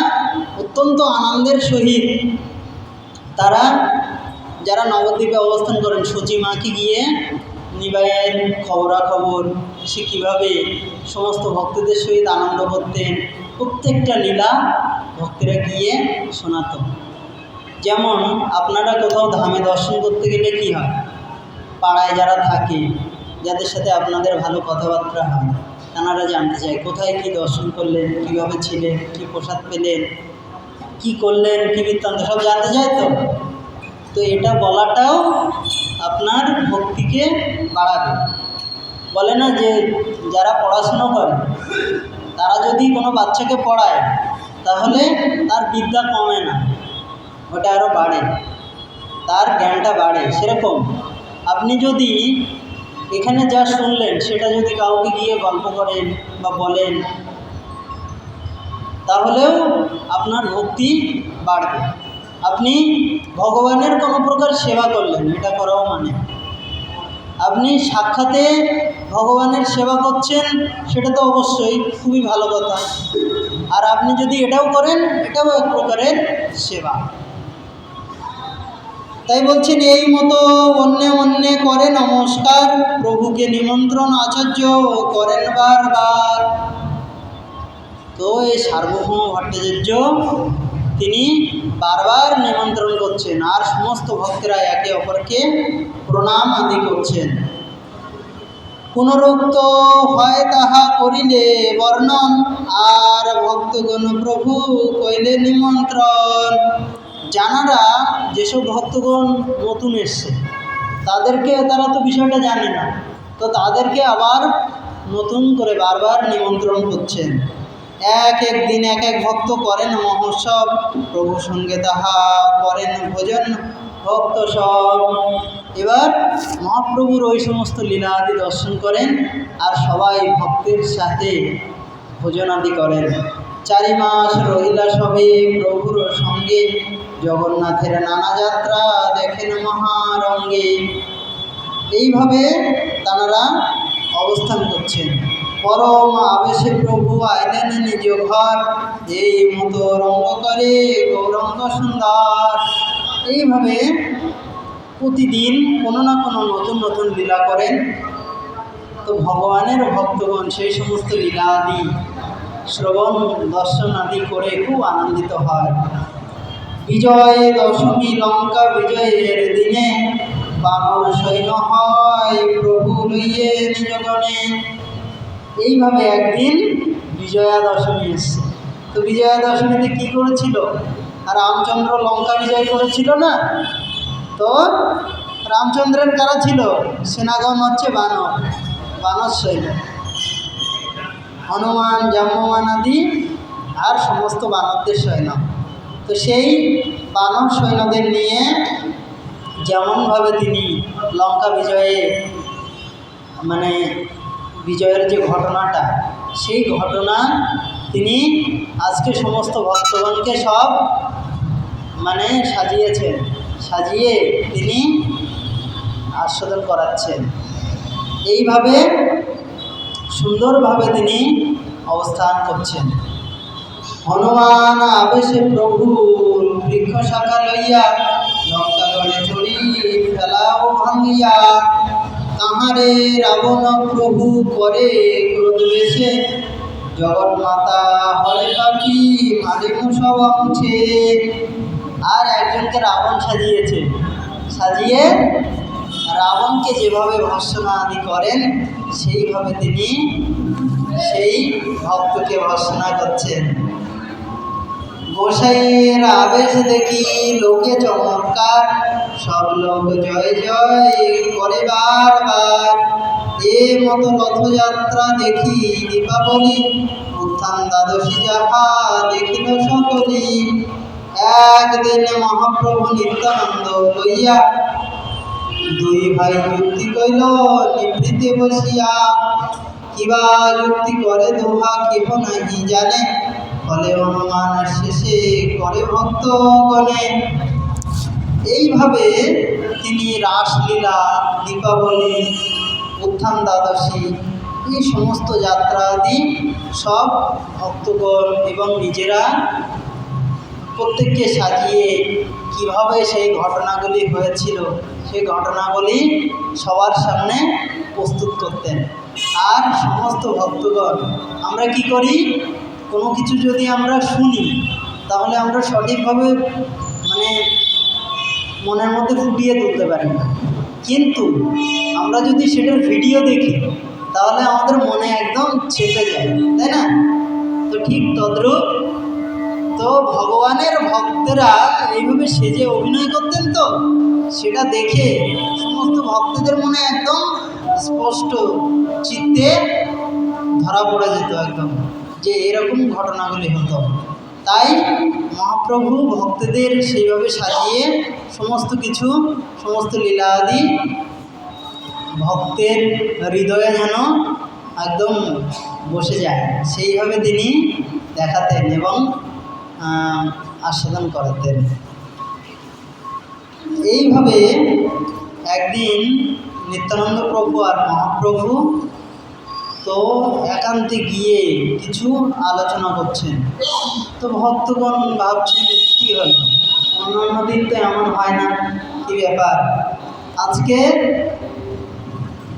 অত্যন্ত আনন্দের সহিত তারা যারা নবদ্বীপে অবস্থান করেন, সচিমাকে গিয়ে নিবাইয়ের খবরাখবর, সে কীভাবে সমস্ত ভক্তদের সহিত আনন্দ করতেন, প্রত্যেকটা লীলা ভক্তেরা গিয়ে শোনাত। যেমন আপনারা কোথাও ধামে দর্শন করতে গেলে কি হয়, পাড়ায় যারা থাকে যাদের সাথে আপনাদের ভালো কথাবার্তা হয়, তারা জানতে চায় কোথায় কী দর্শন করলেন, কীভাবে ছিলেন, কী প্রসাদ পেলেন, কী করলেন, কী বৃত্তান্ত, সব জানতে চায়। তো এটা বলাটাও আপনার ভক্তিকে বাড়াবে। বলে না যে যারা পড়াশুনো করে তারা যদি কোনো বাচ্চাকে পড়ায় তাহলে তার বিদ্যা কমে না, ওটা আরও বাড়ে, তার জ্ঞানটা বাড়ে। সেরকম আপনি যদি এখানে যা শুনলেন সেটা যদি কাউকে গিয়ে গল্প করেন বা বলেন, তাহলেও আপনার ভক্তি বাড়বে। আপনি ভগবানের কোনো প্রকার সেবা করলেন, এটা করাও মানে আপনি সাক্ষাতে ভগবানের সেবা করছেন, সেটা তো অবশ্যই খুবই ভালো কথা। আর আপনি যদি এটাও করেন, এটাও এক প্রকারের সেবা। তাই বলছেন, এই মতো অন্যে অন্যে করে নমস্কার, প্রভুকে নিমন্ত্রণ আচার্য করেন বারবার। তো এই সার্বভৌম ভট্টাচার্য তিনি বারবার নিমন্ত্রণ করছেন, আর সমস্ত ভক্তরা একে অপরকে প্রণাম আদি করছেন। পুনরুক্ত হয় তাহা করিলে বর্ণন, আর ভক্তগণ প্রভু কইলে নিমন্ত্রণ। জানারা যেসব ভক্তগণ নতুন এসছে তাদেরকে, তারা তো বিষয়টা জানে না, তো তাদেরকে আবার নতুন করে বারবার নিমন্ত্রণ করছেন। এক এক দিন এক এক ভক্ত করেন মহোৎসব, প্রভু সঙ্গে তাহা করেন ভোজন ভক্ত সব। এবার মহাপ্রভুর ওই সমস্ত লীলা আদি দর্শন করেন, আর সবাই ভক্তের সাথে ভোজন আদি করেন। 4 মাস রহিলা সবে প্রভুর সঙ্গে, জগন্নাথের নানা যাত্রা দেখেন মহারঙ্গে। এইভাবে তাঁরা অবস্থান করছেন। পরম আবেশে প্রভু আইলেন নিজ ঘর, এই মতো রঙ্গ করে গৌরঙ্গ সুন্দর। এইভাবে প্রতিদিন কোনো না কোনো নতুন নতুন লীলা করেন। তো ভগবানের ভক্তগণ সেই সমস্ত লীলা আদি শ্রবণ দর্শন আদি করে খুব আনন্দিত হয়। বিজয় দশমী লঙ্কা বিজয়ের দিনে, বানর সৈন্য হয় প্রভু লইয়ে নিজগণে। এইভাবে একদিন বিজয়া দশমী এসছে। তো বিজয়া দশমীতে কী করেছিল? রামচন্দ্র লঙ্কা বিজয় করেছিল না? তো রামচন্দ্রের কারা ছিল? সেনাগণ হচ্ছে বানর, বানর সৈন্য, হনুমান জাম্বমান আদি আর সমস্ত বানরদের সৈন্য। তো সেই বানর সৈন্যদের নিয়ে যেমনভাবে তিনি লঙ্কা বিজয়ে বিজয়ের যে ঘটনাটা, সেই ঘটনা তিনি আজকে সমস্ত ভক্তগণকে সব সাজিয়েছেন, সাজিয়ে তিনি আস্বাদন করাচ্ছেন। এইভাবে সুন্দরভাবে তিনি অবস্থান করছেন। হনুমান আবেশে প্রভুর বৃক্ষ শাখা লইয়া, লঙ্কা গড়ে চড়ি ফেলাও ভাঙিয়া। তাহারে রাবণ প্রভু করে ক্রোধ বেশে, জগন্মাতা হরে পাখি মারে মুসব অংশে। আর একজনকে রাবণ সাজিয়েছে, সাজিয়ে রাবণকে যেভাবে ভর্ৎসনা আদি করেন সেইভাবে তিনি সেই ভক্তকে ভর্ৎসনা করছেন। গোসাইয়ের আবেশ দেখি লোকে চমৎকার, সব লোক জয় জয় করে বারবার। এ মতো রথযাত্রা দেখি দীপাবলি, উত্থান দ্বাদশী যাহা দেখিল সকলি। একদিন মহাপ্রভু নিত্যানন্দ লইয়া, 2 ভাই যুক্তি কইল নিভৃতে বসিয়া। কিবা যুক্তি করে দোহা কেহ নাহি জানে, ফলে অনুমান শেষে করে ভক্তগণে। এইভাবে তিনি রাসলীলা, দীপাবলি, উত্থান দ্বাদশী, এই সমস্ত যাত্রা আদি সব ভক্তগণ এবং নিজেরা প্রত্যেককে সাজিয়ে কিভাবে সেই ঘটনাগুলি হয়েছিল সেই ঘটনাগুলি সবার সামনে প্রস্তুত করতেন। আর সমস্ত ভক্তগণ আমরা কি করি, কোনো কিছু যদি আমরা শুনি তাহলে আমরা সঠিকভাবে মনের মধ্যে ফুটিয়ে তুলতে পারি না। কিন্তু আমরা যদি সেটার ভিডিও দেখি তাহলে আমাদের মনে একদম চেপে যায়, তাই না? তো ঠিক তদ্রূপ তো ভগবানের ভক্তরা এইভাবে সেজে অভিনয় করতেন, তো সেটা দেখে সমস্ত ভক্তদের মনে একদম স্পষ্ট চিত্তে ধরা পড়ে যেত একদম যে এরকম ঘটনাগুলি হতো। তাই মহাপ্রভু ভক্তদের সেইভাবে সাজিয়ে সমস্ত কিছু, সমস্ত লীলা আদি ভক্তের হৃদয়ে যেন একদম বসে যায়, সেইভাবে তিনি দেখাতেন এবং আস্বাদন করাতেন। এইভাবে একদিন নিত্যানন্দ প্রভু আর মহাপ্রভু তো একান্তে গিয়ে কিছু আলোচনা করছেন। তো ভক্তগণ ভাবছেন কী হলো, অন্যান্য দিন তো এমন হয় না, কী ব্যাপার আজকে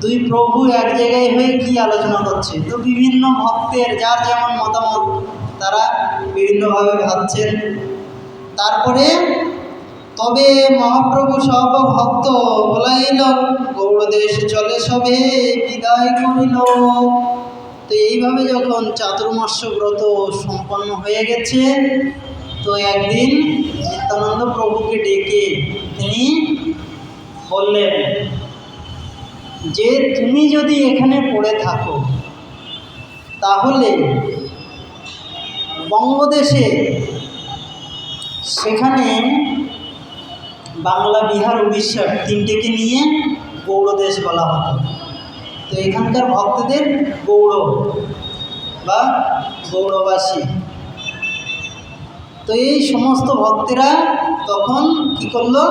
দুই প্রভু এক জায়গায় হয়ে কি আলোচনা করছে। তো বিভিন্ন ভক্তের যার যেমন মতামত তারা বিভিন্নভাবে ভাবছেন। তারপরে তবে মহাপ্রভু সব ভক্ত বলাইল, গৌড়দেশ চলে সবে বিদায় করিল। তো এইভাবে যখন চাতুর্মাস্য ব্রত সম্পন্ন হয়ে গেছে, তো একদিন নিত্যানন্দ প্রভুকে ডেকে তিনি বললেন যে তুমি যদি এখানে পড়ে থাকো তাহলে বঙ্গদেশে, সেখানে বাংলা, বিহার, উড়িষ্যার তিনটেকে নিয়ে গৌড়দেশ বলা হতো। তো এখানকার ভক্তদের গৌড় বা গৌড়বাসী। তো এই সমস্ত ভক্তেরা তখন কি করলো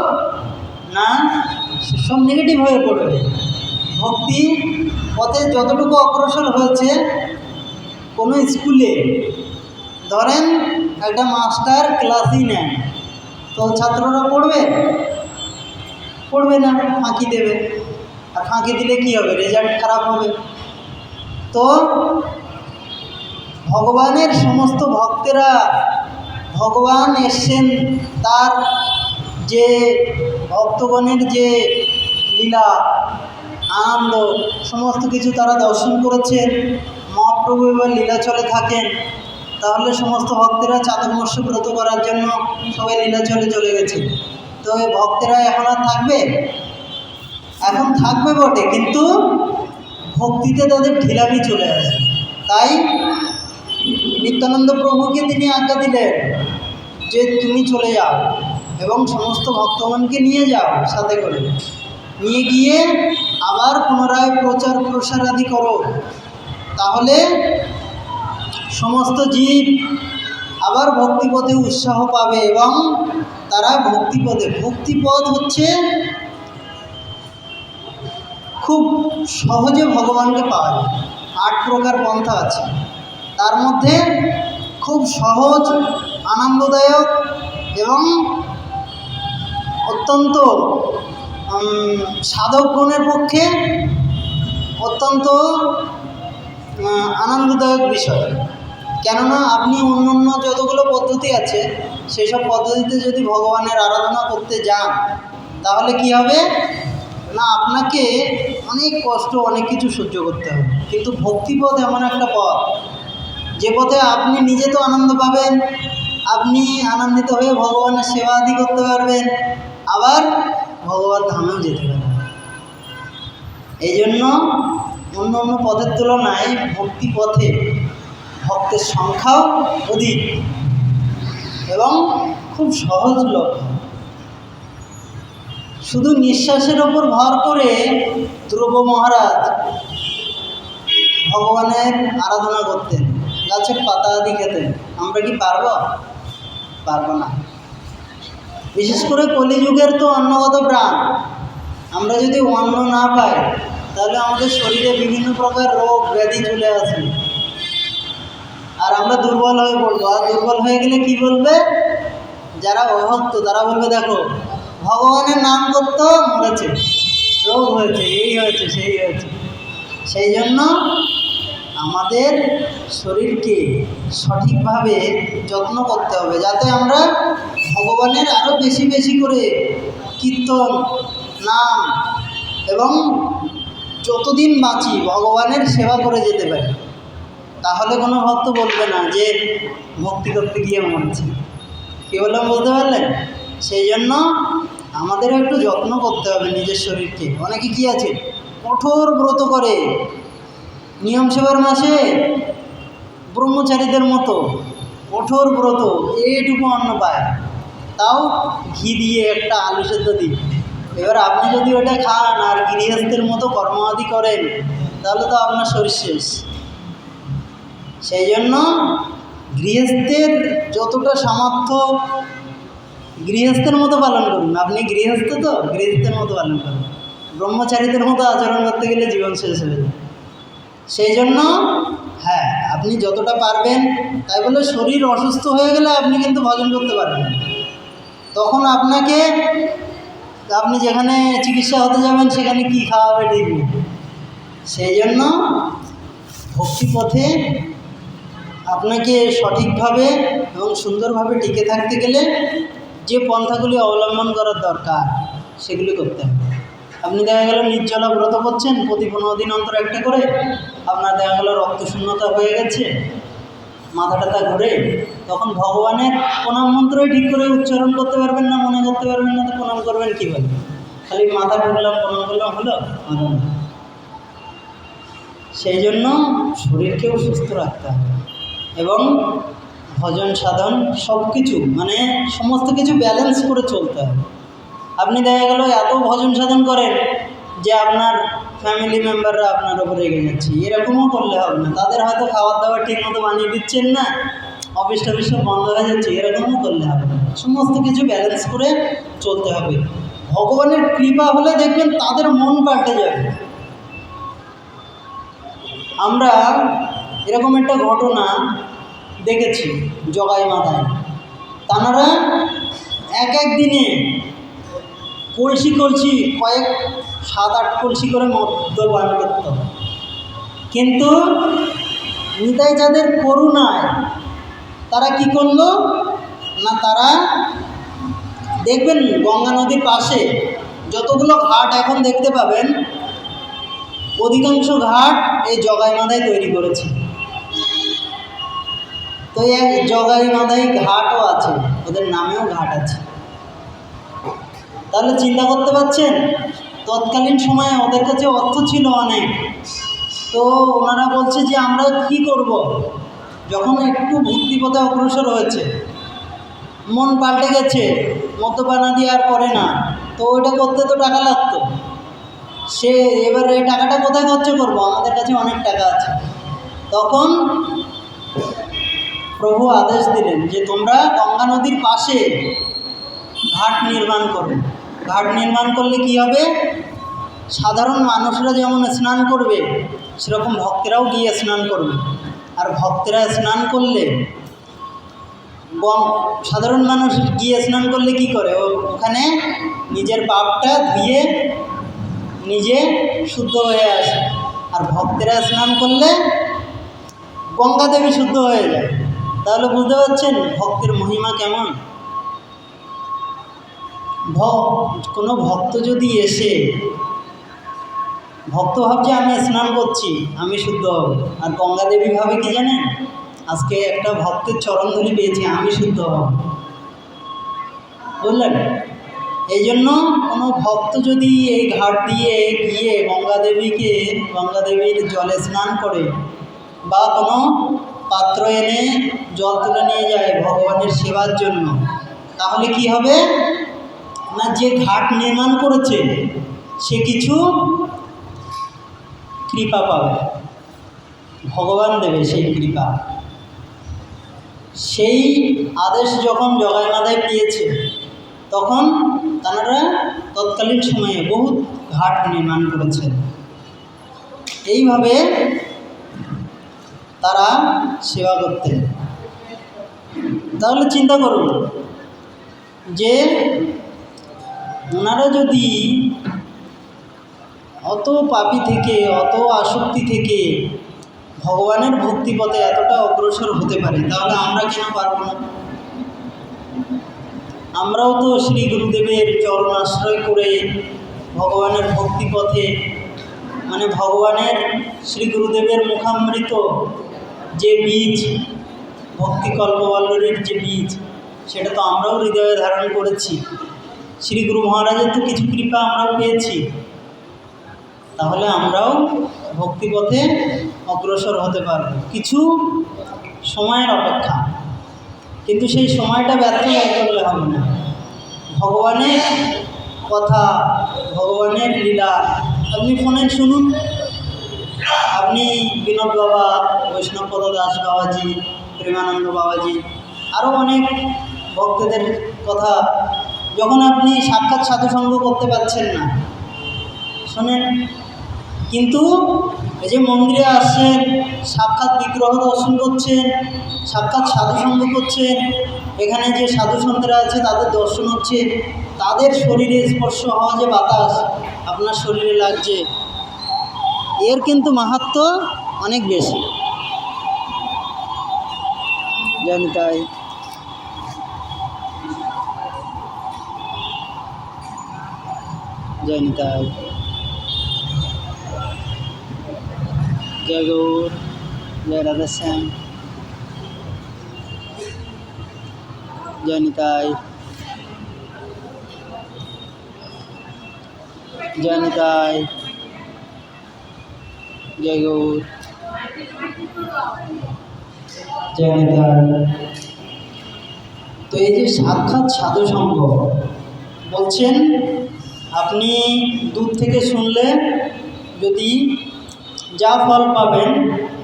না, সব নেগেটিভ হয়ে পড়বে। ভক্তি পথে যতটুকু অগ্রসর হয়েছে, কোনো স্কুলে ধরেন একটা মাস্টার ক্লাসই নেয়, তো ছাত্ররা পড়বে না, ফাঁকি দেবে। আর ফাঁকি দিলে কী হবে, রেজাল্ট খারাপ হবে। তো ভগবানের সমস্ত ভক্তেরা, ভগবান এসছেন, তার যে ভক্তগণের যে লীলা আনন্দ সমস্ত কিছু তারা দর্শন করেছেন। মহাপ্রভু এবার লীলাচলে থাকেন, তাহলে সমস্ত ভক্তেরা চাতুর্মাস্য ব্রত করার জন্য সবাই লীলাচলে চলে গেছে। তো এই ভক্তেরা এখন আর থাকবে? এখন থাকবে বটে, কিন্তু ভক্তিতে তাদের ঢিলামি চলে আসে। তাই নিত্যানন্দ প্রভুকে তিনি আজ্ঞা দিলেন যে তুমি চলে যাও এবং সমস্ত ভক্তগণকে নিয়ে যাও, সাথে করে নিয়ে গিয়ে আবার পুনরায় প্রচার প্রসার আদি করো। তাহলে সমস্ত জীব আবার ভক্তিপথে উৎসাহ পাবে এবং তারা ভক্তিপথ হচ্ছে খুব সহজে ভগবানকে পাওয়া যায়। 8 প্রকার পন্থা আছে, তার মধ্যে খুব সহজ, আনন্দদায়ক এবং অত্যন্ত সাধকগণের পক্ষে অত্যন্ত আনন্দদায়ক বিষয়। কেননা আপনি অন্য যতগুলো পদ্ধতি আছে সেই সব পদ্ধতিতে যদি ভগবানের আরাধনা করতে যান, তাহলে কি হবে না, আপনাকে অনেক কষ্ট, অনেক কিছু সহ্য করতে হবে। কিন্তু ভক্তিপথ এমন একটা পথ, যে পথে আপনি নিজে তো আনন্দ পাবেন, আপনি আনন্দিত হয়ে ভগবানের সেবা আদি করতে পারবেন, আবার ভগবান ধামেও যেতে পারবেন। এই জন্য অন্য পথের তুলনায় ভক্তি পথে ভক্তের সংখ্যাও অধিক এবং খুব সহজলভ্য। শুধু নিঃশ্বাসের ওপর ভর করে ধ্রুব মহারাজ ভগবানের আরাধনা করতেন, গাছের পাতা আদি খেতেন। আমরা কি পারবো না। বিশেষ করে কলিযুগের তো অন্নগত প্রাণ, আমরা যদি অন্ন না পাই তাহলে আমাদের শরীরে বিভিন্ন প্রকার রোগ ব্যাধি চলে আসবে, আর আমরা দুর্বল হয়ে পড়বো। আর দুর্বল হয়ে গেলে কি বলবে যারা অভক্ত, তারা বলবে দেখো ভগবানের নাম করতো, মরেছে, রোগ হয়েছে, এই হয়েছে, সেই হয়েছে। সেই জন্য আমাদের শরীরকে সঠিকভাবে যত্ন করতে হবে, যাতে আমরা ভগবানের আরও বেশি বেশি করে কীর্তন, নাম এবং যতদিন বাঁচি ভগবানের সেবা করে যেতে পারি, তাহলে কোনো ভক্ত বলবে না যে ভক্তি করতে গিয়ে মরছে। কী বললাম বলতে পারলেন? সেই জন্য আমাদেরও একটু যত্ন করতে হবে নিজের শরীরকে। অনেকে কী আছে, কঠোর ব্রত করে, নিয়ম সেবার মাসে ব্রহ্মচারীদের মতো কঠোর ব্রত, এইটুকু অন্ন পায়, তাও ঘি দিয়ে একটা আলু সেদ্ধ দিই। এবার আপনি যদি ওটা খান আর গৃহস্থের মতো কর্মাদি করেন, তাহলে তো আপনার শরীর শেষ। সেই জন্য গৃহস্থের যতটা সামর্থ্য গৃহস্থের মতো পালন করুন। আপনি গৃহস্থ তো গৃহস্থের মতো পালন করুন, ব্রহ্মচারীদের মতো আচরণ করতে গেলে জীবন শেষ হয়ে যাবে। সেই জন্য হ্যাঁ, আপনি যতটা পারবেন, তাই বলে শরীর অসুস্থ হয়ে গেলে আপনি কিন্তু ভজন করতে পারবেন না। তখন আপনি যেখানে চিকিৎসা হতে যাবেন সেখানে কি খাওয়াবে ঠিক নেই। সেই জন্য ভক্তিপথে আপনাকে সঠিকভাবে এবং সুন্দরভাবে টিকে থাকতে গেলে যে পন্থাগুলি অবলম্বন করার দরকার সেগুলি করতে হবে। আপনি দেখা গেল নির্জলা ব্রত করছেন, প্রতি 15 দিন অন্তর একটা করে, আপনার দেখা গেল রক্তশূন্যতা হয়ে গেছে, মাথা টাথা ঘুরে, তখন ভগবানের প্রণাম মন্ত্রই ঠিক করে উচ্চারণ করতে পারবেন না, মনে করতে পারবেন না, তো প্রণাম করবেন কীভাবে? খালি মাথা ঢুকলাম, প্রণাম করলাম, হলো? হলো না। সেই জন্য শরীরকেও সুস্থ রাখতে হবে এবং ভজন সাধন সব কিছু মানে সমস্ত কিছু ব্যালেন্স করে চলতে হবে। আপনি দেখা গেল এত ভজন সাধন করেন যে আপনার ফ্যামিলি মেম্বাররা আপনার ওপর রেগে যাচ্ছে, এরকমও করলে হবে না। তাদের হয়তো খাবার দাবার ঠিক মতো বানিয়ে দিচ্ছেন না, অফিস টফিস সব বন্ধ হয়ে যাচ্ছে, এরকমও করলে হবে না। সমস্ত কিছু ব্যালেন্স করে চলতে হবে। ভগবানের কৃপা হলে দেখবেন তাদের মন পাল্টে যাবে। আমরা এরকম একটা ঘটনা দেখেছি জগাই মাথায়। তাঁরা এক দিনে কলসি কয়েক 7-8 কলসি করে মদ্যপান করত, কিন্তু নিতাই যাদের করুণায় তারা কি করলো না, তারা দেখবেন গঙ্গা নদীর পাশে যতগুলো ঘাট এখন দেখতে পাবেন, অধিকাংশ ঘাট এই জগাই মাথায় তৈরি করেছে। তো এক জগাই মাথায় ঘাটও আছে, ওদের নামেও ঘাট আছে। তাহলে চিন্তা করতে পারছেন, তৎকালীন সময়ে ওদের কাছে অর্থ ছিল অনেক, তো ওনারা বলছে যে আমরা কি করব, যখন একটু ভক্তিপথে অগ্রসর হয়েছে, মন পাল্টে গেছে, মদ্যপানাদি আর করে না, তো ওইটা করতে তো টাকা লাগতো। এবার এই টাকাটা কোথায় খরচ করবো, আমাদের কাছে অনেক টাকা আছে। তখন প্রভু আদেশ দিলেন যে তোমরা গঙ্গা নদীর পাশে ঘাট নির্মাণ করবে। ঘাট নির্মাণ করলে কি হবে, সাধারণ মানুষরা যেমন স্নান করবে, সেরকম ভক্তেরাও গিয়ে স্নান করবে। আর ভক্তেরা স্নান করলে, সাধারণ মানুষ গিয়ে স্নান করলে কি করে, ওখানে নিজের পাপটা ধুয়ে নিজে শুদ্ধ হয়ে আসে। আর ভক্তেরা স্নান করলে গঙ্গা দেবী শুদ্ধ হয়ে যায়। তাহলে বুঝতে পারছেন ভক্তের মহিমা কেমন। কোনো ভক্ত যদি এসে, ভক্ত ভাবছে আমি স্নান করছি, আমি শুদ্ধ হব, আর গঙ্গা দেবী ভাবে কি জানেন, আজকে একটা ভক্তের চরণধুলি পেয়েছি, আমি শুদ্ধ হব। বুঝলেন? এই জন্য কোনো ভক্ত যদি এই ঘাট দিয়ে গিয়ে গঙ্গা দেবীর জলে স্নান করে, বা কোনো পাত্র এনে জল তুলে নিয়ে যায় ভগবানের সেবার জন্য, তাহলে কি হবে না, যে ঘাট নির্মাণ করেছে সে কিছু কৃপা পাবে, ভগবান দেবে সেই কৃপা। সেই আদেশ যখন জগাই মাথায় পেয়েছে, তখন তাঁরা তৎকালীন সময়ে বহু ঘাট নির্মাণ করেছেন। এইভাবে তারা সেবা করতেন। তাহলে চিন্তা করুন যে ওনারা যদি অত পাপী থেকে, অত আসক্তি থেকে ভগবানের ভক্তিপথে এতটা অগ্রসর হতে পারে, তাহলে আমরা কেন পারব না? আমরাও তো শ্রী গুরুদেবের চরণ আশ্রয় করে ভগবানের ভক্তি পথে, মানে ভগবানের শ্রী গুরুদেবের মুখামৃত যে বীজ, ভক্তি কল্পবল্লরীর যে বীজ, সেটা তো আমরাও হৃদয়ে ধারণ করেছি। শ্রী গুরু মহারাজের তো কিছু কৃপা আমরাও পেয়েছি, তাহলে আমরাও ভক্তিপথে অগ্রসর হতে পারব কিছু সময়ের অপেক্ষা। কিন্তু সেই সময়টা ব্যর্থ করলে হবে না। ভগবানের কথা, ভগবানের লীলা আপনি ফোনে শুনুন। আপনি বিনোদ বাবা, বৈষ্ণবপদ দাস বাবাজি, প্রেমানন্দ বাবাজি, আরও অনেক ভক্তদের কথা যখন আপনি সাক্ষাৎ সাধুসঙ্গ করতে পারছেন না, শোনেন। কিন্তু এই যে মন্দিরে আসছেন, সাক্ষাৎ বিগ্রহ দর্শন করছেন, সাক্ষাৎ সাধুসঙ্গ করছেন, এখানে যে সাধু সন্তরা আছে তাদের দর্শন হচ্ছে, তাদের শরীরে স্পর্শ হওয়া যে বাতাস আপনার শরীরে লাগছে, এর কিন্তু মাহাত্ম্য অনেক বেশি। জানি তাই। জানি তাই। জয় গৌর, জয় রাধেশ্যাম, জয় নিতাই, জয় নিতাই, জয় গৌর, জয় নিতাই। তো এই যে সাক্ষাৎ সাধুসঙ্গ বলছেন, আপনি দূর থেকে শুনলে যদি যা ফল পাবেন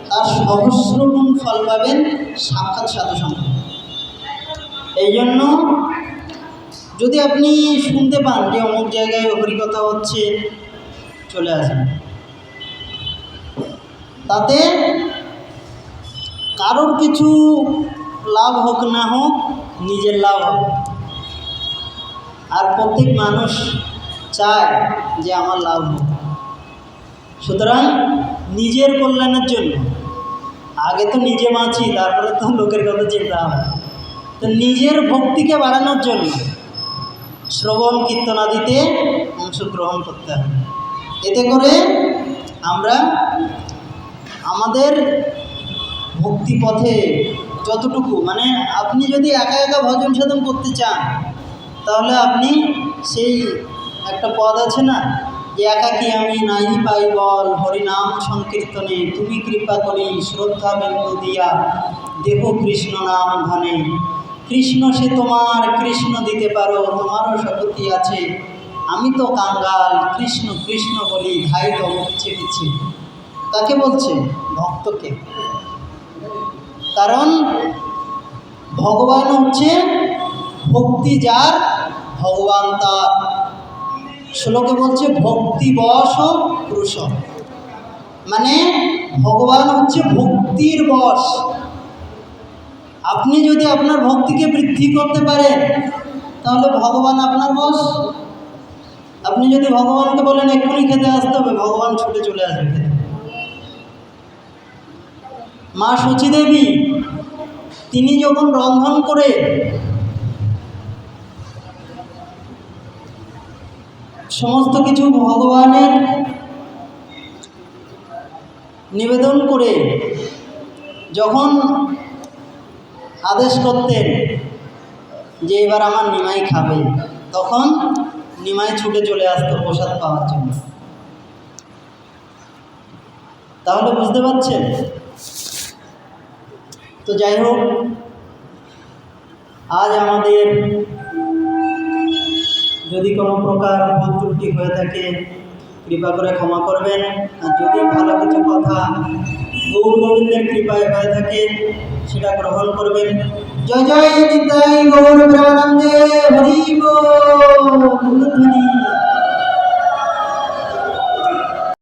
তার সহস্রগুণ ফল পাবেন সাক্ষাৎ সাধুসঙ্গ। এই জন্য যদি আপনি শুনতে পান যে অমুক জায়গায় হরিকথা হচ্ছে, চলে আসেন। তাতে কারোর কিছু লাভ হোক না হোক, নিজের লাভ হবে। আর প্রত্যেক মানুষ চায় যে আমার লাভ হোক। সুতরাং নিজের কল্যাণের জন্য আগে তো নিজে বাঁচি, তারপরে তো লোকের কথা চিন্তা হবে। তো নিজের ভক্তিকে বাড়ানোর জন্য শ্রবণ কীর্তনাদিতে অংশগ্রহণ করতে হবে। এতে করে আমরা আমাদের ভক্তি পথে যতটুকু, মানে আপনি যদি একা একা ভজন সাধন করতে চান, তাহলে আপনি সেই একটা পদ আছে না, যে একাকী আমি নাই পাই বল, হরিনাম সংকীর্তনে তুমি কৃপা করি শ্রদ্ধা বিন্দু দিয়া, দেহ কৃষ্ণ নাম ধনে, কৃষ্ণ সে তোমার, কৃষ্ণ দিতে পারো, তোমারও শক্তি আছে, আমি তো কাঙ্গাল, কৃষ্ণ কৃষ্ণ বলি ধাই তব পিছে পিছে। কাকে বলছে? ভক্তকে। কারণ ভগবান হচ্ছে ভক্তি যার, ভগবান তার। শ্লোকে বলছে ভক্তিবশ পুরুষ, মানে ভগবান হচ্ছে ভক্তির বশ। আপনি যদি আপনার ভক্তিকে বৃদ্ধি করতে পারেন, তাহলে ভগবান আপনার বশ। আপনি যদি ভগবানকে বলেন এক্ষুনি খেতে আসতে হবে, ভগবান ছুটে চলে আসবে খেতে। মা সচীদেবী তিনি যখন রন্ধন করে সমস্ত কিছু ভগবানের নিবেদন করে যখন আদেশ করতেন যে এবার আমার নিমাই খাবে, তখন নিমাই ছুটে চলে আসতো প্রসাদ পাওয়ার জন্য। তাহলে বুঝতে পারছেন? তো যাই হোক, আজ আমাদের যদি কোনো প্রকার ভুল ত্রুটি হয়ে থাকে কৃপা করে ক্ষমা করবেন। আর যদি ভালো কিছু কথা গৌর গোবিন্দের কৃপায় হয়ে থাকে সেটা গ্রহণ করবেন। জয় জয় নিতাই গৌর প্রেমানন্দে হরি বল।